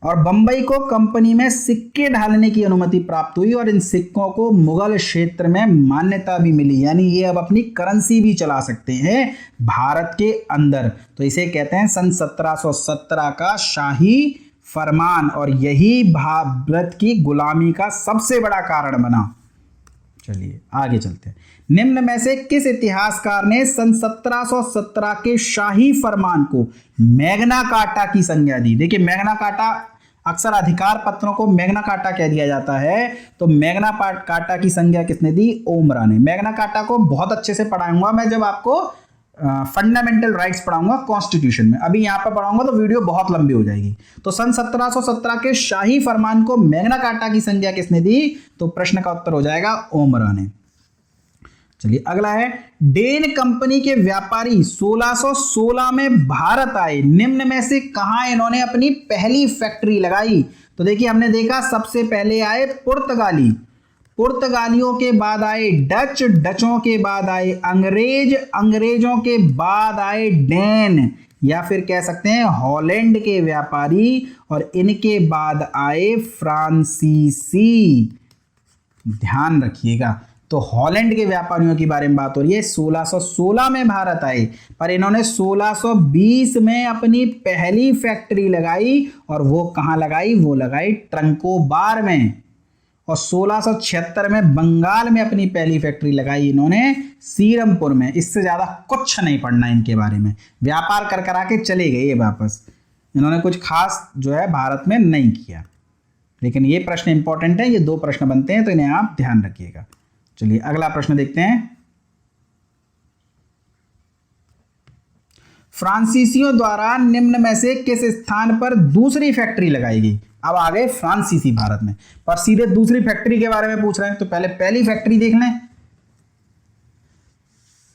और बंबई को कंपनी में सिक्के ढालने की अनुमति प्राप्त हुई और इन सिक्कों को मुगल क्षेत्र में मान्यता भी मिली, यानी ये अब अपनी करेंसी भी चला सकते हैं भारत के अंदर। तो इसे कहते हैं सन 1717 का शाही फरमान, और यही भारत की गुलामी का सबसे बड़ा कारण बना। चलिए आगे चलते हैं। निम्न में से किस इतिहासकार ने सन 1717 के शाही फरमान को मैग्ना कार्टा की संज्ञा दी? देखिए मैग्ना कार्टा, अक्सर अधिकार पत्रों को मैग्ना कार्टा कह दिया जाता है, तो मैग्ना कार्टा की संज्ञा किसने दी? ओमरा ने। मैग्ना कार्टा को बहुत अच्छे से पढ़ाऊंगा मैं जब आपको फंडामेंटल राइट्स पढ़ाऊंगा कॉन्स्टिट्यूशन में। अभी यहां पर पढ़ाऊंगा तो वीडियो बहुत लंबी हो जाएगी। तो सन 1717 के शाही फरमान को मैग्ना कार्टा की संज्ञा किसने दी? तो प्रश्न का उत्तर हो जाएगा ओमरा ने। चलिए अगला है, डेन कंपनी के व्यापारी 1616 में भारत आए, निम्न में से कहां इन्होंने अपनी पहली फैक्ट्री लगाई? तो देखिए हमने देखा सबसे पहले आए पुर्तगाली, पुर्तगालियों के बाद आए डच, डचों के बाद आए अंग्रेज, अंग्रेजों के बाद आए डेन या फिर कह सकते हैं हॉलैंड के व्यापारी, और इनके बाद आए फ्रांसीसी। ध्यान रखिएगा, तो हॉलैंड के व्यापारियों के बारे में बात हो रही है। 1616 में भारत आए, पर इन्होंने 1620 में अपनी पहली फैक्ट्री लगाई, और वो कहाँ लगाई? वो लगाई ट्रंकोबार में। और 1676 में बंगाल में अपनी पहली फैक्ट्री लगाई इन्होंने सीरमपुर में। इससे ज्यादा कुछ नहीं पढ़ना इनके बारे में, व्यापार कर आके चले गए ये वापस, इन्होंने कुछ खास जो है भारत में नहीं किया। लेकिन ये प्रश्न इंपॉर्टेंट है, ये 2 प्रश्न बनते हैं तो इन्हें आप ध्यान रखिएगा। चलिए अगला प्रश्न देखते हैं। फ्रांसीसियों द्वारा निम्न में से किस स्थान पर दूसरी फैक्ट्री लगाई गई? अब आ गए फ्रांसीसी भारत में, पर सीधे दूसरी फैक्ट्री के बारे में पूछ रहे हैं, तो पहले पहली फैक्ट्री देख लें।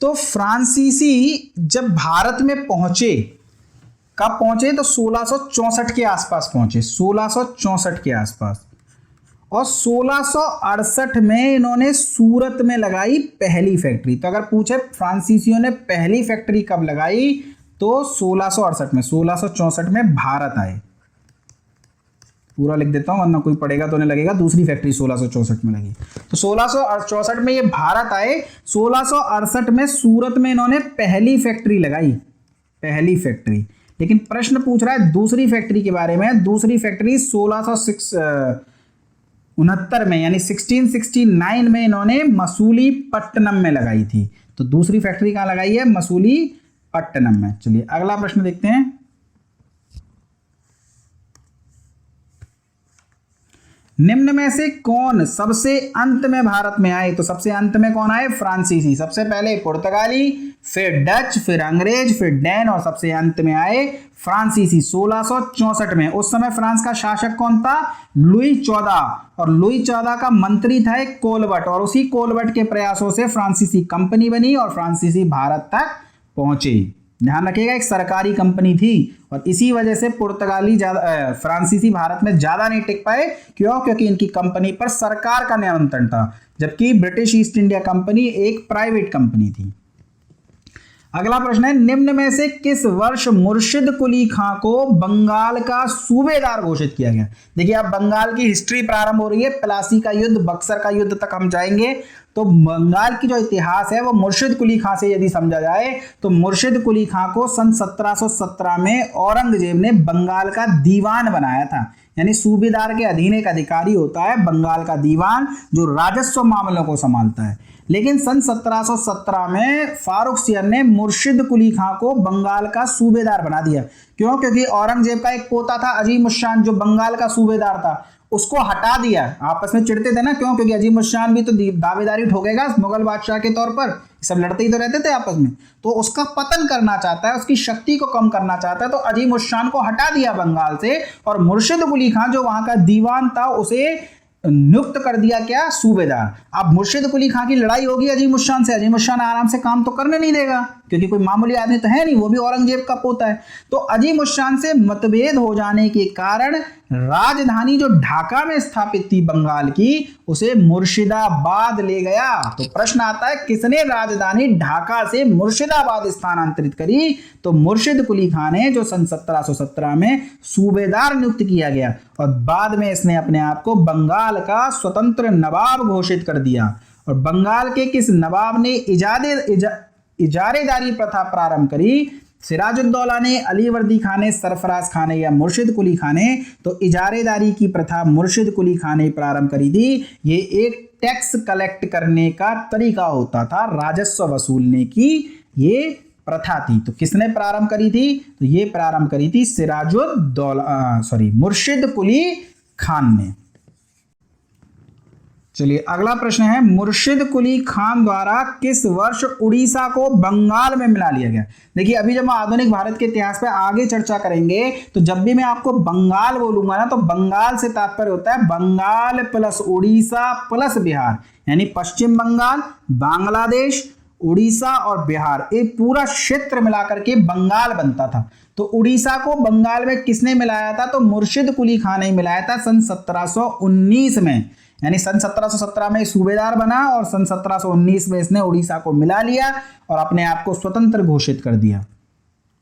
तो फ्रांसीसी जब भारत में पहुंचे, कब पहुंचे? तो 1664 के आसपास पहुंचे, 1664 के आसपास। और 1668 में इन्होंने सूरत में लगाई पहली फैक्ट्री। तो अगर पूछे फ्रांसीसियों ने पहली फैक्ट्री कब लगाई, तो 1668 में, 1664 में भारत आए। पूरा लिख देता हूं वरना कोई पढ़ेगा तो उन्हें लगेगा दूसरी फैक्ट्री 1664 में लगी। तो 1664 में ये भारत आए, 1668 में सूरत में इन्होंने पहली फैक्ट्री लगाई, पहली फैक्ट्री। लेकिन प्रश्न पूछ रहा है दूसरी फैक्ट्री के बारे में। दूसरी फैक्ट्री 1669 में यानी 1669 में इन्होंने मसूलीपट्टनम में लगाई थी। तो दूसरी फैक्ट्री कहां लगाई है? मसूलीपट्टनम में। चलिए अगला प्रश्न देखते हैं। निम्न में से कौन सबसे अंत में भारत में आए? तो सबसे अंत में कौन आए? फ्रांसीसी। सबसे पहले पुर्तगाली, फिर डच, फिर अंग्रेज, फिर डैन और सबसे अंत में आए फ्रांसीसी 1664 में। उस समय फ्रांस का शासक कौन था? लुई 14। और लुई 14 का मंत्री था एक कोलबर्ट, और उसी कोलबर्ट के प्रयासों से फ्रांसीसी कंपनी बनी और फ्रांसीसी भारत तक पहुंचे। ध्यान रखिएगा, एक सरकारी कंपनी थी और इसी वजह से पुर्तगाली फ्रांसीसी भारत में ज्यादा नहीं टिक पाए। क्यों? क्योंकि इनकी कंपनी पर सरकार का नियंत्रण था, जबकि ब्रिटिश ईस्ट इंडिया कंपनी एक प्राइवेट कंपनी थी। अगला प्रश्न है, निम्न में से किस वर्ष मुर्शिद कुली खां को बंगाल का सूबेदार घोषित किया गया? देखिए अब बंगाल की हिस्ट्री प्रारंभ हो रही है, प्लासी का युद्ध, बक्सर का युद्ध तक हम जाएंगे। तो बंगाल की जो इतिहास है वो मुर्शिद कुली खां से यदि समझा जाए तो मुर्शिद कुली खां को सन 1717 में औरंगजेब ने बंगाल का दीवान बनाया था। यानी सूबेदार के अधीन एक अधिकारी होता है बंगाल का दीवान, जो राजस्व मामलों को संभालता है। लेकिन सन 1717 में फारूक सियर ने मुर्शिद कुली खां को बंगाल का सूबेदार बना दिया। क्यों? क्योंकि औरंगजेब का एक पोता था अजीम उस शान, जो बंगाल का सूबेदार था, उसको हटा दिया। आपस में चिढ़ते थे ना, क्यों? क्योंकि अजीम उस शान भी तो दावेदारी ठोकेगा मुगल बादशाह के तौर पर, सब लड़ते ही तो रहते थे आपस में। तो उसका पतन करना चाहता है, उसकी शक्ति को कम करना चाहता है, तो अजीम उस शान को हटा दिया बंगाल से और मुर्शिद कुली खां जो वहां का दीवान था उसे नियुक्त कर दिया क्या? सूबेदार। अब मुर्शिद कुली खां की लड़ाई होगी अजीम उस शान से, अजीम उस शान आराम से काम तो करने नहीं देगा, क्योंकि कोई मामूली आदमी तो है नहीं, वो भी औरंगजेब का पोता है। तो अजीम उस शान से मतभेद हो जाने के कारण राजधानी जो ढाका में स्थापित थी बंगाल की, उसे मुर्शिदाबाद ले गया। तो प्रश्न आता है किसने राजधानी ढाका से मुर्शिदाबाद स्थानांतरित करी? तो मुर्शिद कुली खां ने, जो सन 1717 में सूबेदार नियुक्त किया गया और बाद में इसने अपने आप को बंगाल का स्वतंत्र नवाब घोषित कर दिया। और बंगाल के किस नवाब ने इजारेदारी प्रथा प्रारंभ करी? सिराजुद्दौला ने, अलीवर्दी खान ने, सरफराज खान ने या मुर्शिद कुली खान ने? तो इजारेदारी की प्रथा मुर्शिद कुली खान ने प्रारंभ करी थी। ये एक टैक्स कलेक्ट करने का तरीका होता था, राजस्व वसूलने की ये प्रथा थी। तो किसने प्रारंभ करी थी? तो ये प्रारंभ करी थी मुर्शिद कुली खान ने। चलिए अगला प्रश्न है, मुर्शिद कुली खान द्वारा किस वर्ष उड़ीसा को बंगाल में मिला लिया गया? देखिए अभी जब हम आधुनिक भारत के इतिहास पे आगे चर्चा करेंगे तो जब भी मैं आपको बंगाल बोलूंगा ना, तो बंगाल से तात्पर्य होता है बंगाल प्लस उड़ीसा प्लस बिहार, यानी पश्चिम बंगाल, बांग्लादेश, उड़ीसा और बिहार, एक पूरा क्षेत्र मिलाकर के बंगाल बनता था। तो उड़ीसा को बंगाल में किसने मिलाया था? तो मुर्शिद कुली खान ने मिलाया था सन 1719 में। यानी सन 1717 में सूबेदार बना और सन 1719 में इसने उड़ीसा को मिला लिया और अपने आप को स्वतंत्र घोषित कर दिया।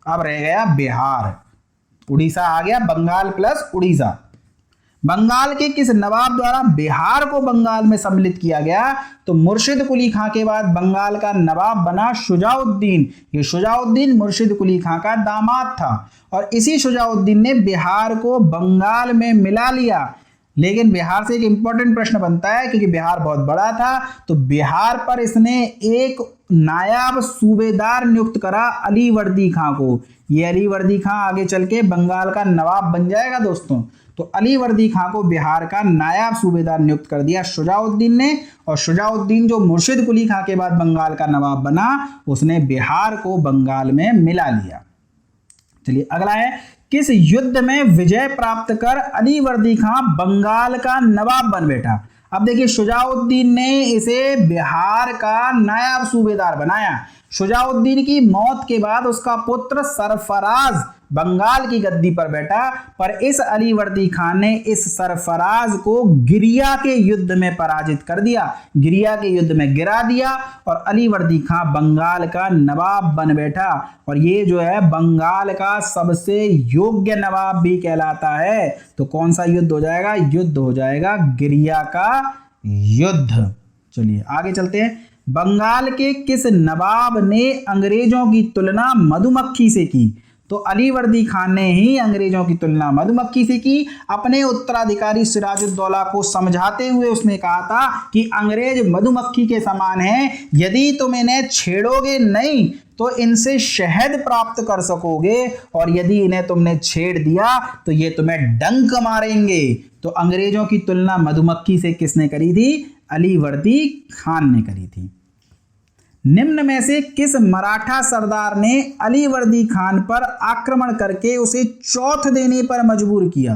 अब रह गया बिहार, उड़ीसा आ गया, बंगाल प्लस उड़ीसा। बंगाल के किस नवाब द्वारा बिहार को बंगाल में सम्मिलित किया गया? तो मुर्शिद कुली खां के बाद बंगाल का नवाब बना शुजाउद्दीन। ये शुजाउद्दीन मुर्शिद कुली खां का दामाद था और इसी शुजाउद्दीन ने बिहार को बंगाल में मिला लिया। लेकिन बिहार से एक इंपॉर्टेंट प्रश्न बनता है, क्योंकि बिहार बहुत बड़ा था, तो बिहार पर इसने एक नायाब सूबेदार नियुक्त करा अलीवर्दी खां को। ये अलीवर्दी खां आगे चल के बंगाल का नवाब बन जाएगा दोस्तों। तो अली वर्दी खां को बिहार का नायब सूबेदार नियुक्त कर दिया शुजाउद्दीन ने, और शुजाउद्दीन जो मुर्शिद कुली खां के बाद बंगाल का नवाब बना, उसने बिहार को बंगाल में मिला लिया। चलिए अगला है, किस युद्ध में विजय प्राप्त कर अली वर्दी खां बंगाल का नवाब बन बैठा? अब देखिए, शुजाउद्दीन ने इसे बिहार का नायब सूबेदार बनाया। शुजाउद्दीन की मौत के बाद उसका पुत्र सरफराज बंगाल की गद्दी पर बैठा, पर इस अली वर्दी खान ने इस सरफराज को गिरिया के युद्ध में पराजित कर दिया, गिरिया के युद्ध में गिरा दिया, और अली वर्दी खान बंगाल का नवाब बन बैठा। और ये जो है बंगाल का सबसे योग्य नवाब भी कहलाता है। तो कौन सा युद्ध हो जाएगा? युद्ध हो जाएगा गिरिया का युद्ध। चलिए आगे चलते हैं। बंगाल के किस नवाब ने अंग्रेजों की तुलना मधुमक्खी से की? तो अली वर्दी खान ने ही अंग्रेजों की तुलना मधुमक्खी से की। अपने उत्तराधिकारी सिराजुद्दौला को समझाते हुए उसने कहा था कि अंग्रेज मधुमक्खी के समान हैं, यदि तुम इन्हें छेड़ोगे नहीं तो इनसे शहद प्राप्त कर सकोगे, और यदि इन्हें तुमने छेड़ दिया तो ये तुम्हें डंक मारेंगे। तो अंग्रेजों की तुलना मधुमक्खी से किसने करी थी? अली वर्दी खान ने करी थी। निम्न में से किस मराठा सरदार ने अली वर्दी खान पर आक्रमण करके उसे चौथ देने पर मजबूर किया?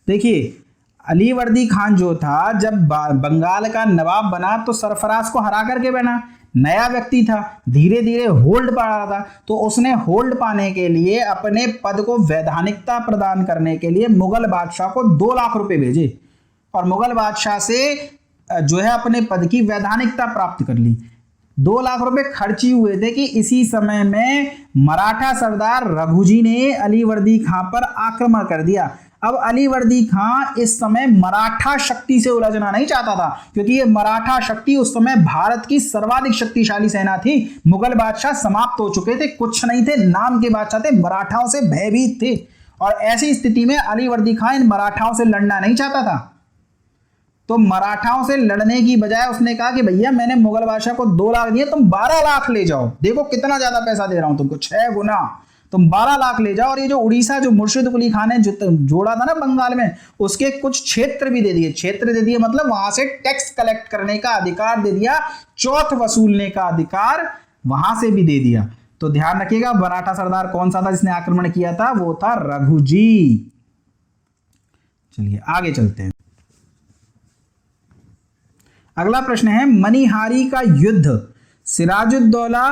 देखिए, अली वर्दी खान जो था, जब बंगाल का नवाब बना तो सरफराज को हरा करके बना, नया व्यक्ति था, धीरे धीरे होल्ड पा रहा था, तो उसने होल्ड पाने के लिए अपने पद को वैधानिकता प्रदान करने के लिए मुगल बादशाह को 2 लाख रुपए भेजे, और मुगल बादशाह से जो है अपने पद की वैधानिकता प्राप्त कर ली। 2 लाख रुपए खर्ची हुए थे कि इसी समय में मराठा सरदार रघुजी ने अली वर्दी खां पर आक्रमण कर दिया। अब अली वर्दी खां इस समय मराठा शक्ति से उलझना नहीं चाहता था, क्योंकि ये मराठा शक्ति उस समय भारत की सर्वाधिक शक्तिशाली सेना थी। मुगल बादशाह समाप्त हो चुके थे, कुछ नहीं थे, नाम के बादशाह थे, मराठाओं से भयभीत थे, और ऐसी स्थिति में अली वर्दी खां इन मराठाओं से लड़ना नहीं चाहता था। तो मराठाओं से लड़ने की बजाय उसने कहा कि भैया मैंने मुगल बादशाह को 2 लाख दिए, तुम 12 लाख ले जाओ, देखो कितना ज्यादा पैसा दे रहा हूं तुमको, 6 गुना, तुम 12 लाख ले जाओ। और ये जो उड़ीसा, जो मुर्शिद कुली खान ने जोड़ा था ना बंगाल में, उसके कुछ क्षेत्र भी दे दिए। क्षेत्र दे दिए मतलब वहां से टैक्स कलेक्ट करने का अधिकार दे दिया, चौथ वसूलने का अधिकार वहां से भी दे दिया। तो ध्यान रखिएगा, मराठा सरदार कौन सा था जिसने आक्रमण किया था? वो था रघुजी। चलिए आगे चलते हैं। अगला प्रश्न है, मनिहारी का युद्ध सिराजुद्दौला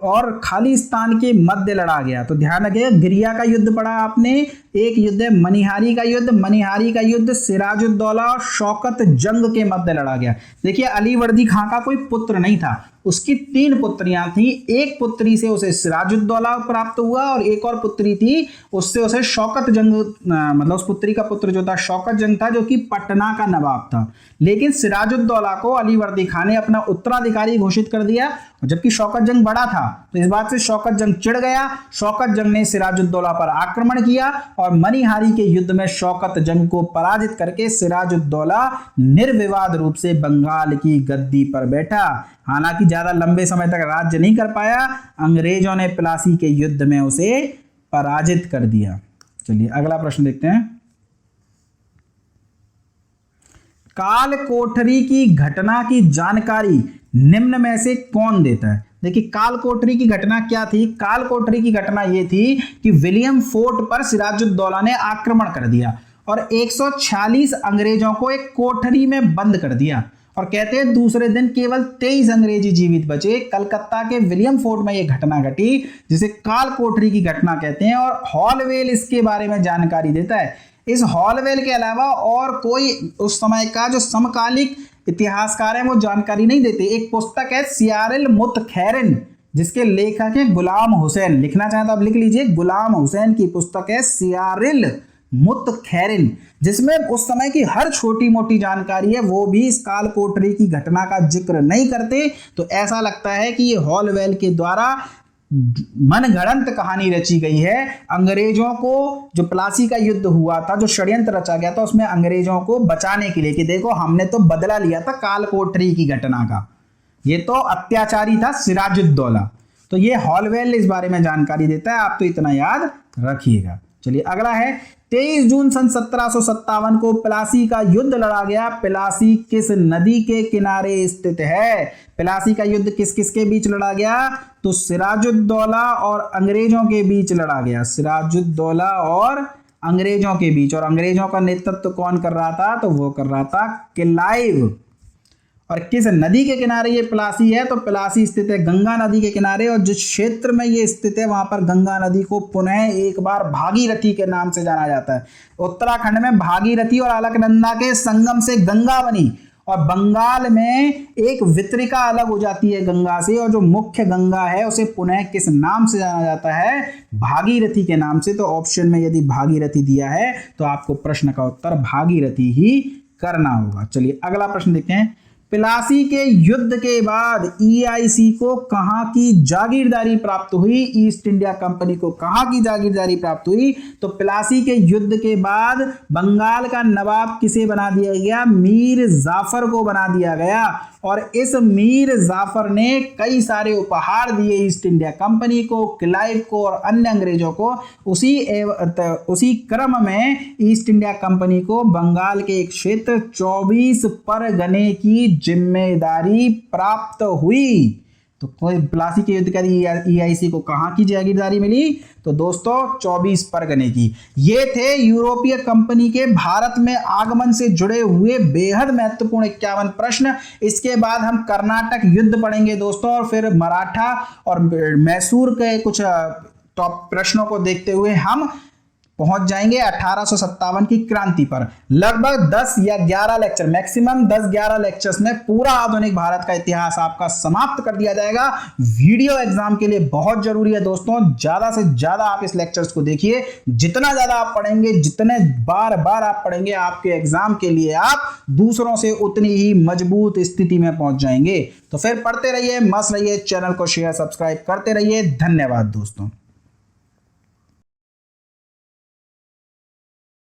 और खालिस्तान के मध्य लड़ा गया। तो ध्यान रखिएगा, गिरिया का युद्ध पढ़ा आपने, एक युद्ध है मनिहारी का युद्ध। मनिहारी का युद्ध सिराजुद्दौला और शौकत जंग के मध्य लड़ा गया। देखिए, अली वर्दी खां का कोई पुत्र नहीं था, उसकी 3 पुत्रियां थी। एक पुत्री से उसे सिराजुद्दौला प्राप्त हुआ, और एक और पुत्री थी, उससे उसे शौकत जंग, मतलब उस पुत्री का पुत्र जो था शौकत जंग था, जो कि पटना का नवाब था। लेकिन सिराजुद्दौला को अली वर्दी खां ने अपना उत्तराधिकारी घोषित कर दिया, जबकि शौकत जंग बड़ा था, तो इस बात से शौकत जंग चिढ़ गया। शौकत जंग ने सिराजुद्दौला पर आक्रमण किया, और मनिहारी के युद्ध में शौकत जंग को पराजित करके सिराजुद्दौला निर्विवाद रूप से बंगाल की गद्दी पर बैठा। हालांकि ज्यादा लंबे समय तक राज्य नहीं कर पाया, अंग्रेजों ने प्लासी के युद्ध में उसे पराजित कर दिया। चलिए अगला प्रश्न देखते हैं। काल कोठरी की घटना की जानकारी निम्न में से कौन देता है? देखिए, काल कोठरी की घटना क्या थी? काल कोठरी की घटना यह थी कि विलियम फोर्ट पर सिराजुद्दौला ने आक्रमण कर दिया और 146 अंग्रेजों को एक कोठरी में बंद कर दिया, और कहते हैं दूसरे दिन केवल 23 अंग्रेजी जीवित बचे। कलकत्ता के विलियम फोर्ट में यह घटना घटी, जिसे काल कोठरी की घटना कहते हैं, और हॉलवेल इसके बारे में जानकारी देता है। इस हॉलवेल के अलावा और कोई उस समय का जो समकालिक इतिहासकार है वो जानकारी नहीं देते। एक पुस्तक है सियारिल मुतखैरिन, जिसके लेखक है गुलाम हुसैन। लिखना चाहें तो आप लिख लीजिए, गुलाम हुसैन की पुस्तक है सियारिल मुतखैरिन, जिसमें उस समय की हर छोटी मोटी जानकारी है। वो भी इस काल कोठरी की घटना का जिक्र नहीं करते। तो ऐसा लगता है कि ये हॉलवेल के द्वारा मनगढ़ंत कहानी रची गई है। अंग्रेजों को, जो प्लासी का युद्ध हुआ था, जो षड्यंत्र रचा गया था, उसमें अंग्रेजों को बचाने के लिए कि देखो हमने तो बदला लिया था काल कोठरी की घटना का, ये तो अत्याचारी था सिराजुद्दौला। तो ये हॉलवेल इस बारे में जानकारी देता है, आप तो इतना याद रखिएगा। चलिए अगला है 23 जून सन 1757 को प्लासी का युद्ध लड़ा गया। प्लासी किस नदी के किनारे स्थित है? प्लासी का युद्ध किस किस के बीच लड़ा गया? तो सिराजुद्दौला और अंग्रेजों के बीच लड़ा गया। सिराजुद्दौला और अंग्रेजों के बीच। और अंग्रेजों का नेतृत्व कौन कर रहा था? तो वो कर रहा था क्लाइव। और किस नदी के किनारे ये प्लासी है? तो प्लासी स्थित है गंगा नदी के किनारे। और जिस क्षेत्र में ये स्थित है वहां पर गंगा नदी को पुनः एक बार भागीरथी के नाम से जाना जाता है। उत्तराखंड में भागीरथी और अलकनंदा के संगम से गंगा बनी। और बंगाल में एक वितरिका अलग हो जाती है गंगा से, और जो मुख्य गंगा है उसे पुनः किस नाम से जाना जाता है? भागीरथी के नाम से। तो ऑप्शन में यदि भागीरथी दिया है तो आपको प्रश्न का उत्तर भागीरथी ही करना होगा। चलिए अगला प्रश्न देखते हैं। प्लासी के युद्ध के बाद EIC को कहां की जागीरदारी प्राप्त हुई? ईस्ट इंडिया कंपनी को कहां की जागीरदारी प्राप्त हुई? तो प्लासी के युद्ध के बाद बंगाल का नवाब किसे बना दिया गया? मीर जाफर को बना दिया गया। और इस मीर जाफर ने कई सारे उपहार दिए ईस्ट इंडिया कंपनी को, क्लाइव को और अन्य अंग्रेजों को। उसी क्रम में ईस्ट इंडिया कंपनी को बंगाल के एक क्षेत्र 24 परगने की जिम्मेदारी प्राप्त हुई। तो प्लासी के युद्ध के EIC को कहां की जागीरदारी मिली? तो दोस्तों 24 परगने की। ये थे यूरोपीय कंपनी के भारत में आगमन से जुड़े हुए बेहद महत्वपूर्ण 51 प्रश्न। इसके बाद हम कर्नाटक युद्ध पढ़ेंगे दोस्तों, और फिर मराठा और मैसूर के कुछ टॉप प्रश्नों को देखते हुए हम पहुंच जाएंगे 1857 की क्रांति पर। लगभग 10 या 11 लेक्चर, मैक्सिमम 10-11 लेक्चर्स में पूरा आधुनिक भारत का इतिहास आपका समाप्त कर दिया जाएगा। वीडियो एग्जाम के लिए बहुत जरूरी है दोस्तों, ज्यादा से ज्यादा आप इस लेक्चर्स को देखिए। जितना ज्यादा आप पढ़ेंगे, जितने बार बार आप पढ़ेंगे, आपके एग्जाम के लिए आप दूसरों से उतनी ही मजबूत स्थिति में पहुंच जाएंगे। तो फिर पढ़ते रहिए, मस्त रहिए, चैनल को शेयर सब्सक्राइब करते रहिए। धन्यवाद दोस्तों।